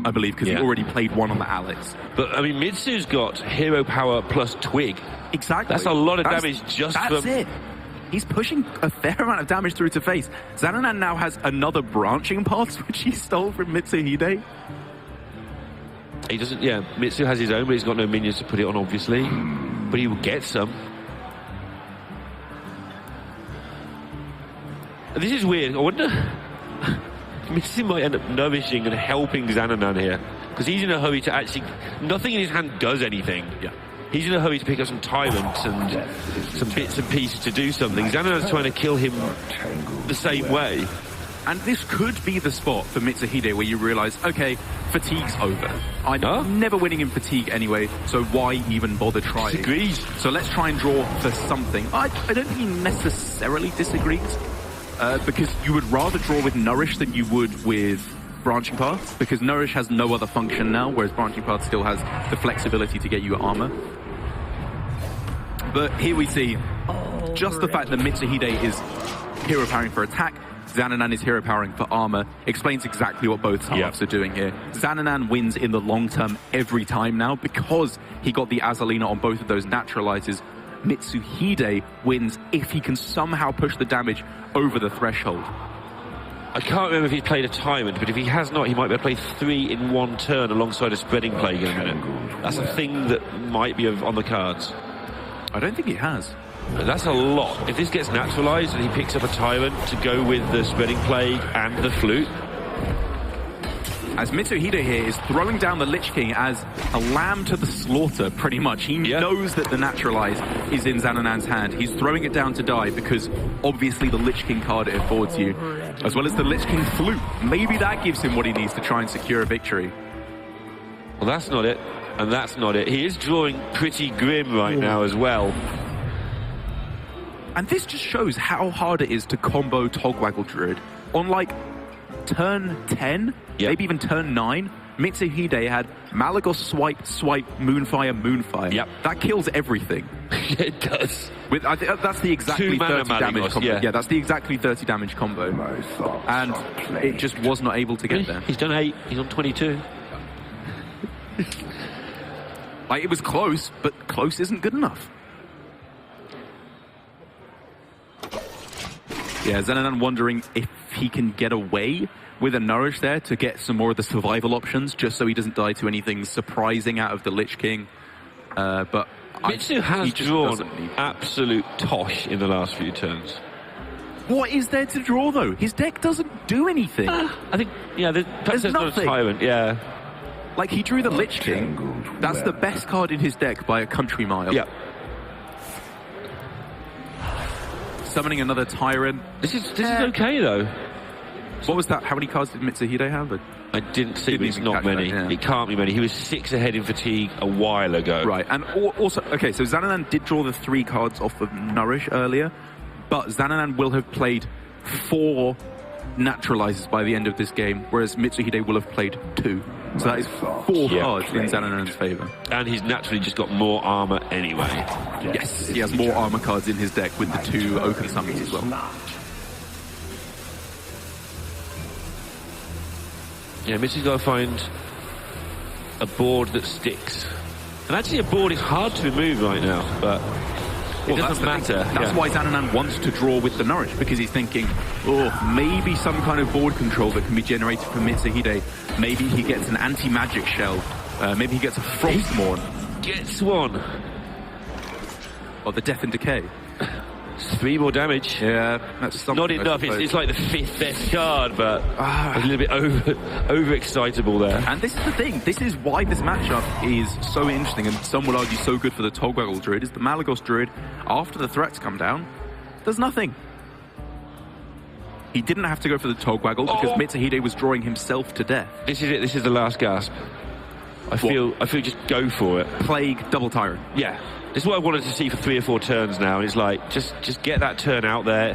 I believe, because he already played one on the Alex. But, I mean, Mitsu's got hero power plus twig. Exactly. That's a lot of damage just from... That's it. He's pushing a fair amount of damage through to face. Zananan now has another branching path, which he stole from Mitsuhide. He doesn't... Yeah, Mitsu has his own, but he's got no minions to put it on, obviously. But he will get some. This is weird. I wonder... Mitsu might end up nourishing and helping Zananan here. Because he's in a hurry to actually... Nothing in his hand does anything. Yeah. He's in a hurry to pick up some tyrants and some bits and pieces to do something. Zananan's trying to kill him the same way. And this could be the spot for Mitsuhide where you realise, okay, fatigue's over. I'm never winning in fatigue anyway, so why even bother trying? Disagrees. So let's try and draw for something. I don't think he necessarily disagrees, because you would rather draw with Nourish than you would with Branching Paths, because Nourish has no other function now, whereas Branching Path still has the flexibility to get you armor. But here we see just the fact that Mitsuhide is hero powering for attack, Zananan is hero powering for armor, explains exactly what both halves are doing here. Zananan wins in the long term every time now because he got the Azalina on both of those naturalizes. Mitsuhide wins if he can somehow push the damage over the threshold. I can't remember if he's played a Tyrant, but if he has not, he might be able to play 3 in one turn alongside a Spreading Plague in a minute. That's a thing that might be on the cards. I don't think he has. That's a lot. If this gets naturalized and he picks up a Tyrant to go with the Spreading Plague and the Flute. As Mitsuhide here is throwing down the Lich King as a lamb to the slaughter, pretty much. He knows that the naturalize is in Zananan's hand. He's throwing it down to die because obviously the Lich King card it affords you, as well as the Lich King Flute. Maybe that gives him what he needs to try and secure a victory. Well, that's not it. And that's not it. He is drawing pretty grim right now as well. And this just shows how hard it is to combo Togwaggle Druid. On like turn 10, maybe even turn 9, Mitsuhide had Malagos swipe, Moonfire, Moonfire. Yep. That kills everything. It does. With, I think that's the exactly 30 damage combo. Yeah, that's the exactly 30 damage combo. And it just was not able to get there. He's done 8, he's on 22. Like, it was close, but close isn't good enough. Yeah, Zananan wondering if he can get away with a Nourish there to get some more of the survival options, just so he doesn't die to anything surprising out of the Lich King. But Mitsu has drawn absolute tosh in the last few turns. What is there to draw, though? His deck doesn't do anything. I think, there's not a Tyrant, Like, he drew the Lich King. That's the best card in his deck by a country mile. Yeah. Summoning another Tyrant. This is okay, though. What was that? How many cards did Mitsuhide have? I didn't see, but it's not many. It can't be many. He was 6 ahead in fatigue a while ago. Right, and also, okay, so Zananan did draw the 3 cards off of Nourish earlier, but Zananan will have played 4 naturalizes by the end of this game, whereas Mitsuhide will have played 2. So that is 4 cards in Zananan's favour. And he's naturally just got more armour anyway. Yes, he has more armour cards in his deck with the 2 Oaken Summons as well. Yeah, Mitsu's got to find a board that sticks. And actually a board is hard to remove right now, but it doesn't matter. That's why Zananan wants to draw with the Nourish, because he's thinking, maybe some kind of board control that can be generated from Mitsuhide. Maybe he gets an anti-magic shell. Maybe he gets a Frostmourne. Gets one. Or the Death and Decay. 3 more damage. Yeah, that's something. Not enough. It's like the 5th best card, but a little bit overexcitable there. And this is the thing. This is why this matchup is so interesting, and some would argue so good for the Togwaggle Druid, is the Malagos Druid, after the threats come down, does nothing. He didn't have to go for the Togwaggle because Mitsuhide was drawing himself to death. This is it. This is the last gasp. I feel just go for it. Plague, double Tyrant. Yeah. This is what I wanted to see for 3 or 4 turns now. And it's like, just get that turn out there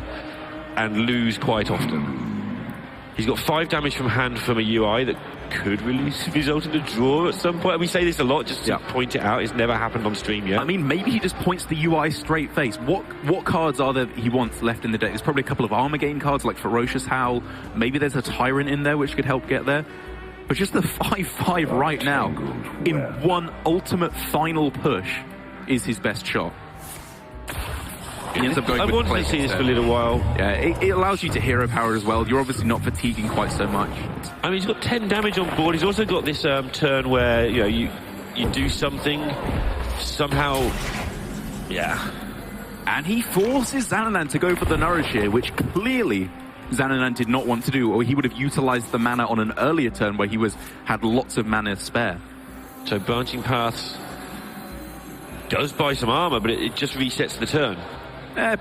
and lose quite often. He's got 5 damage from hand from a UI that could result in a draw at some point. And we say this a lot just to point it out. It's never happened on stream yet. I mean, maybe he just points the UI straight face. What cards are there he wants left in the deck? There's probably a couple of armor gain cards like Ferocious Howl. Maybe there's a Tyrant in there which could help get there. But just the 5/5 right now in one ultimate final push is his best shot. He ends up going I've wanted to see this for a little while. Yeah, it allows you to hero power as well. You're obviously not fatiguing quite so much. I mean, he's got 10 damage on board. He's also got this turn where you do something somehow. Yeah. And he forces Zananan to go for the Nourish here, which clearly Zananan did not want to do, or he would have utilized the mana on an earlier turn where he had lots of mana spare. So Branching Paths does buy some armor, but it just resets the turn.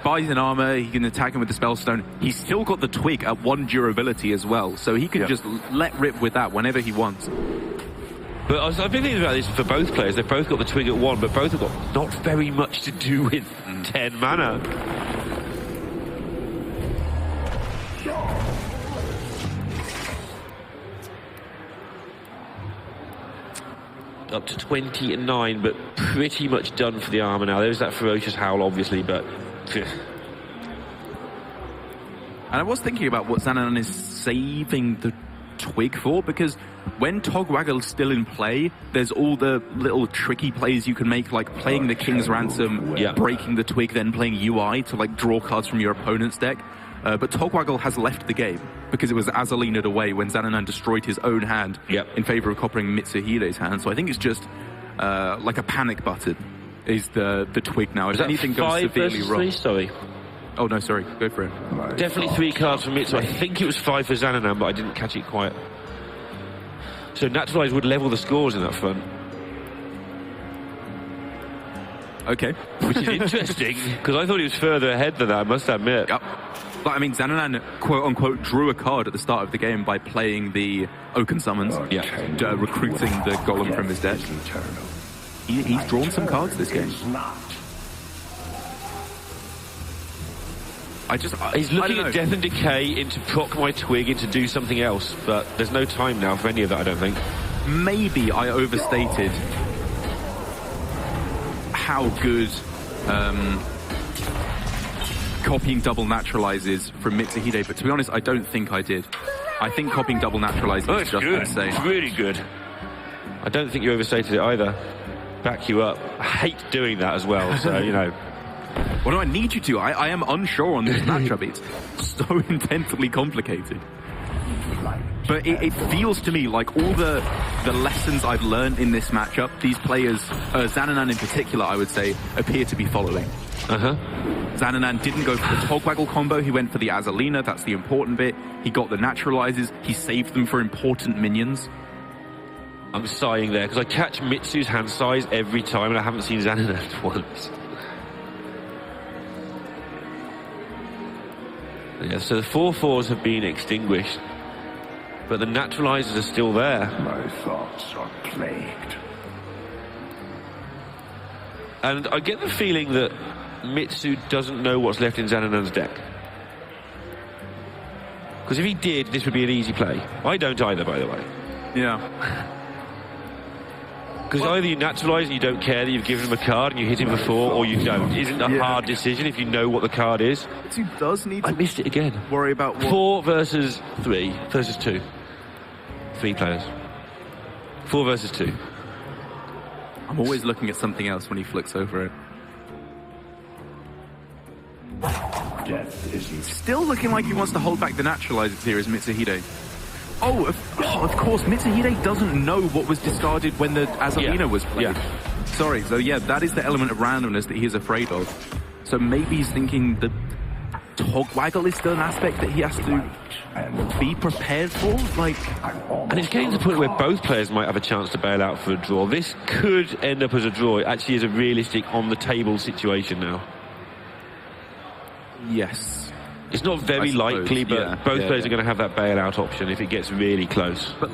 Buys an armor, he can attack him with the Spellstone. He's still got the Twig at 1 durability as well, so he can just let rip with that whenever he wants. But I've been thinking about this for both players. They've both got the Twig at 1, but both have got not very much to do with 10 mana. Up to 20-9, but pretty much done for the armor now. There's that Ferocious Howl, obviously, but... And I was thinking about what Zananan is saving the Twig for, because when Togwaggle's still in play, there's all the little tricky plays you can make, like playing the King's Ransom, breaking the Twig, then playing UI to like draw cards from your opponent's deck. But Togwaggle has left the game because it was Azaleena'd away when Zananan destroyed his own hand in favor of coppering Mitsuhide's hand. So I think it's just like a panic button is the Twig now. If anything goes severely wrong... 3, sorry. Oh, no, sorry. Go for it. Definitely 3 cards for Mitsu. I think it was 5 for Zananan, but I didn't catch it quite. So Naturalize would level the scores in that front. Okay. Which is interesting, because I thought he was further ahead than that, I must admit. Yep. But I mean, Zananan, quote-unquote, drew a card at the start of the game by playing the Oaken Summons, recruiting the Golem from his deck. He's drawn some cards this game. He's looking at Death and Decay into proc my Twig into do something else, but there's no time now for any of that, I don't think. Maybe I overstated how good copying double naturalizes from Mitsuhide, but to be honest, I don't think I did. I think copying double naturalizes is just insane. It's really good. I don't think you overstated it either. Back you up. I hate doing that as well, so, you know. Well, no, I need you to. I am unsure on this matchup. It's so intensely complicated. But it feels to me like all the lessons I've learned in this matchup, these players, Zananan in particular, I would say, appear to be following. Zananan didn't go for the Togwaggle combo, he went for the Azaleena, that's the important bit. He got the naturalizes, he saved them for important minions. I'm sighing there, because I catch Mitsu's hand size every time, and I haven't seen Zananan once. Yeah, so the 4/4s have been extinguished, but the naturalizers are still there. My thoughts are plagued. And I get the feeling that Mitsu doesn't know what's left in Zananan's deck. Because if he did, this would be an easy play. I don't either, by the way. Yeah. Because either you naturalise and you don't care that you've given him a card and you hit him before, or you don't. It isn't a hard decision if you know what the card is. Mitsu does need to... I missed it again. ...worry about what... 4 versus 3 versus 2. 3 players. 4 versus 2. I'm always looking at something else when he flicks over it. Death isn't... Still looking like he wants to hold back the naturalizers here is Mitsuhide. Oh, of course, Mitsuhide doesn't know what was discarded when the Azaleena was played. Sorry, so that is the element of randomness that he is afraid of. So maybe he's thinking that Togwaggle is still an aspect that he has to be prepared for? And it's getting to the point where both players might have a chance to bail out for a draw. This could end up as a draw. It actually is a realistic on-the-table situation now. Yes. It's not very likely, but both players are going to have that bailout option if it gets really close. But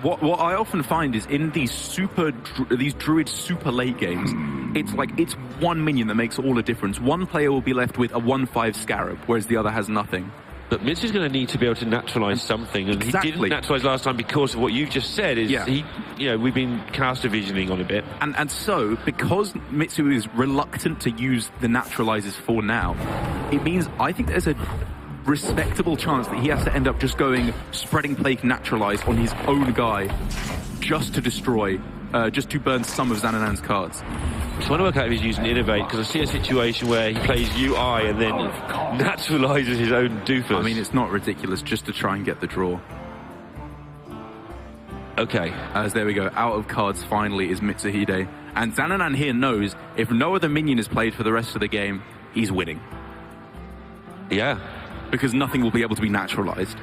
what I often find is in these Druid super late games, it's one minion that makes all the difference. One player will be left with a 1/5 Scarab, whereas the other has nothing. But Mitch is going to need to be able to naturalise something, and Exactly. he didn't naturalise last time because of what you've just said. Is he, you know, we've been caster visioning on a bit, and so because Mitsu is reluctant to use the naturalizers for now, it means I think there's a respectable chance that he has to end up just going spreading plague naturalized on his own guy, just to destroy, just to burn some of Zananan's cards. I'm trying to work out if he's using Innovate, because I see a situation where he plays UI and then naturalises his own doofus. I mean, it's not ridiculous just to try and get the draw. Okay. As there we go, out of cards finally is Mitsuhide. And Zananan here knows if no other minion is played for the rest of the game, he's winning. Yeah. Because nothing will be able to be naturalized.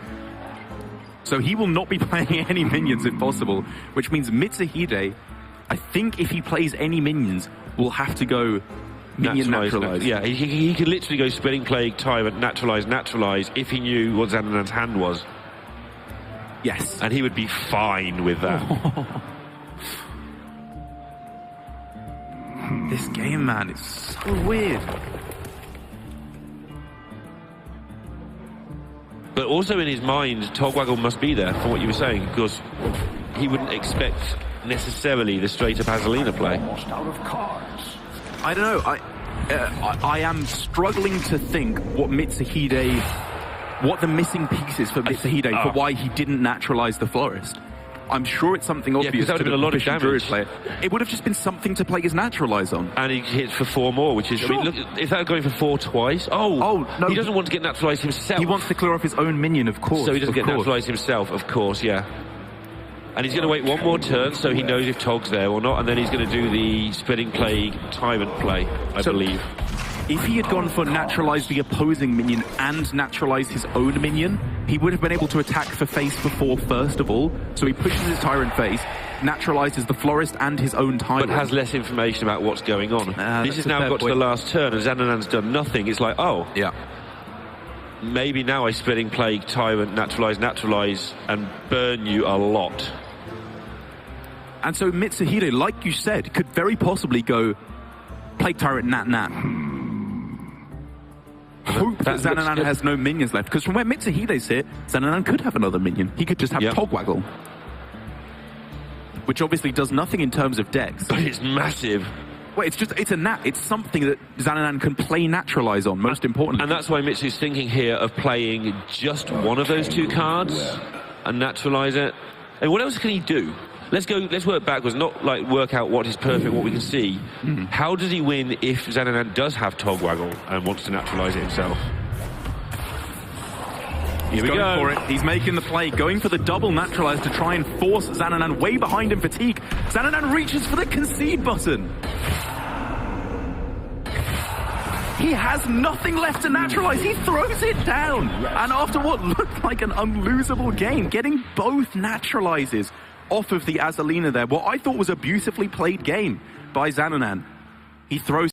So he will not be playing any minions if possible, which means Mitsuhide, I think if he plays any minions, will have to go minion naturalized. Yeah, he could literally go Spreading Plague, Tyrant, naturalize if he knew what Zananan's hand was. Yes. And he would be fine with that. This game, man, it's so weird. But also in his mind, Togwaggle must be there, from what you were saying, because he wouldn't expect necessarily the straight-up Azalina play. Almost out of cards. I don't know. I am struggling to think what Mitsuhide, what the missing piece is for Mitsuhide for why he didn't naturalize the Florist. I'm sure it's something obvious that to would have the been a lot of Bishop damage. Druid player. It would have just been something to play his naturalize on. And he hits for 4 more, which is... Sure. I mean, look, is that going for 4 twice? Oh, no. He doesn't want to get naturalized himself. He wants to clear off his own minion, of course. So he doesn't get naturalized himself, of course, yeah. And he's going to wait 1 more turn so he knows if Tog's there or not, and then he's going to do the Spreading Plague Tyrant play, I believe. If he had gone for naturalize the opposing minion and naturalize his own minion, he would have been able to attack for face for 4 first of all. So he pushes his Tyrant face, naturalizes the Florist and his own Tyrant. But has less information about what's going on. This has now got to the last turn, and Zananan's done nothing. It's like, oh, yeah, maybe now I Spreading Plague, Tyrant, naturalize, and burn you a lot. And so Mitsuhide, like you said, could very possibly go Plague Tyrant, nat. Hope that Zananan has no minions left, because from where Mitsuhide's here, Zananan could have another minion. He could just have Togwaggle, which obviously does nothing in terms of decks. But it's massive. Well, it's a nat. It's something that Zananan can play naturalize on, most importantly. And that's why Mitsu's thinking here of playing just one of those 2 cards and naturalize it. And what else can he do? Let's work backwards, not like work out what is perfect, what we can see. How does he win if Zananan does have Togwaggle and wants to naturalize it himself? He's going for it. He's making the play, going for the double naturalize to try and force Zananan way behind in fatigue. Zananan reaches for the concede button. He has nothing left to naturalize. He throws it down. And after what looked like an unlosable game, getting both naturalizes off of the Azalina there, what I thought was a beautifully played game by Zananan. He throws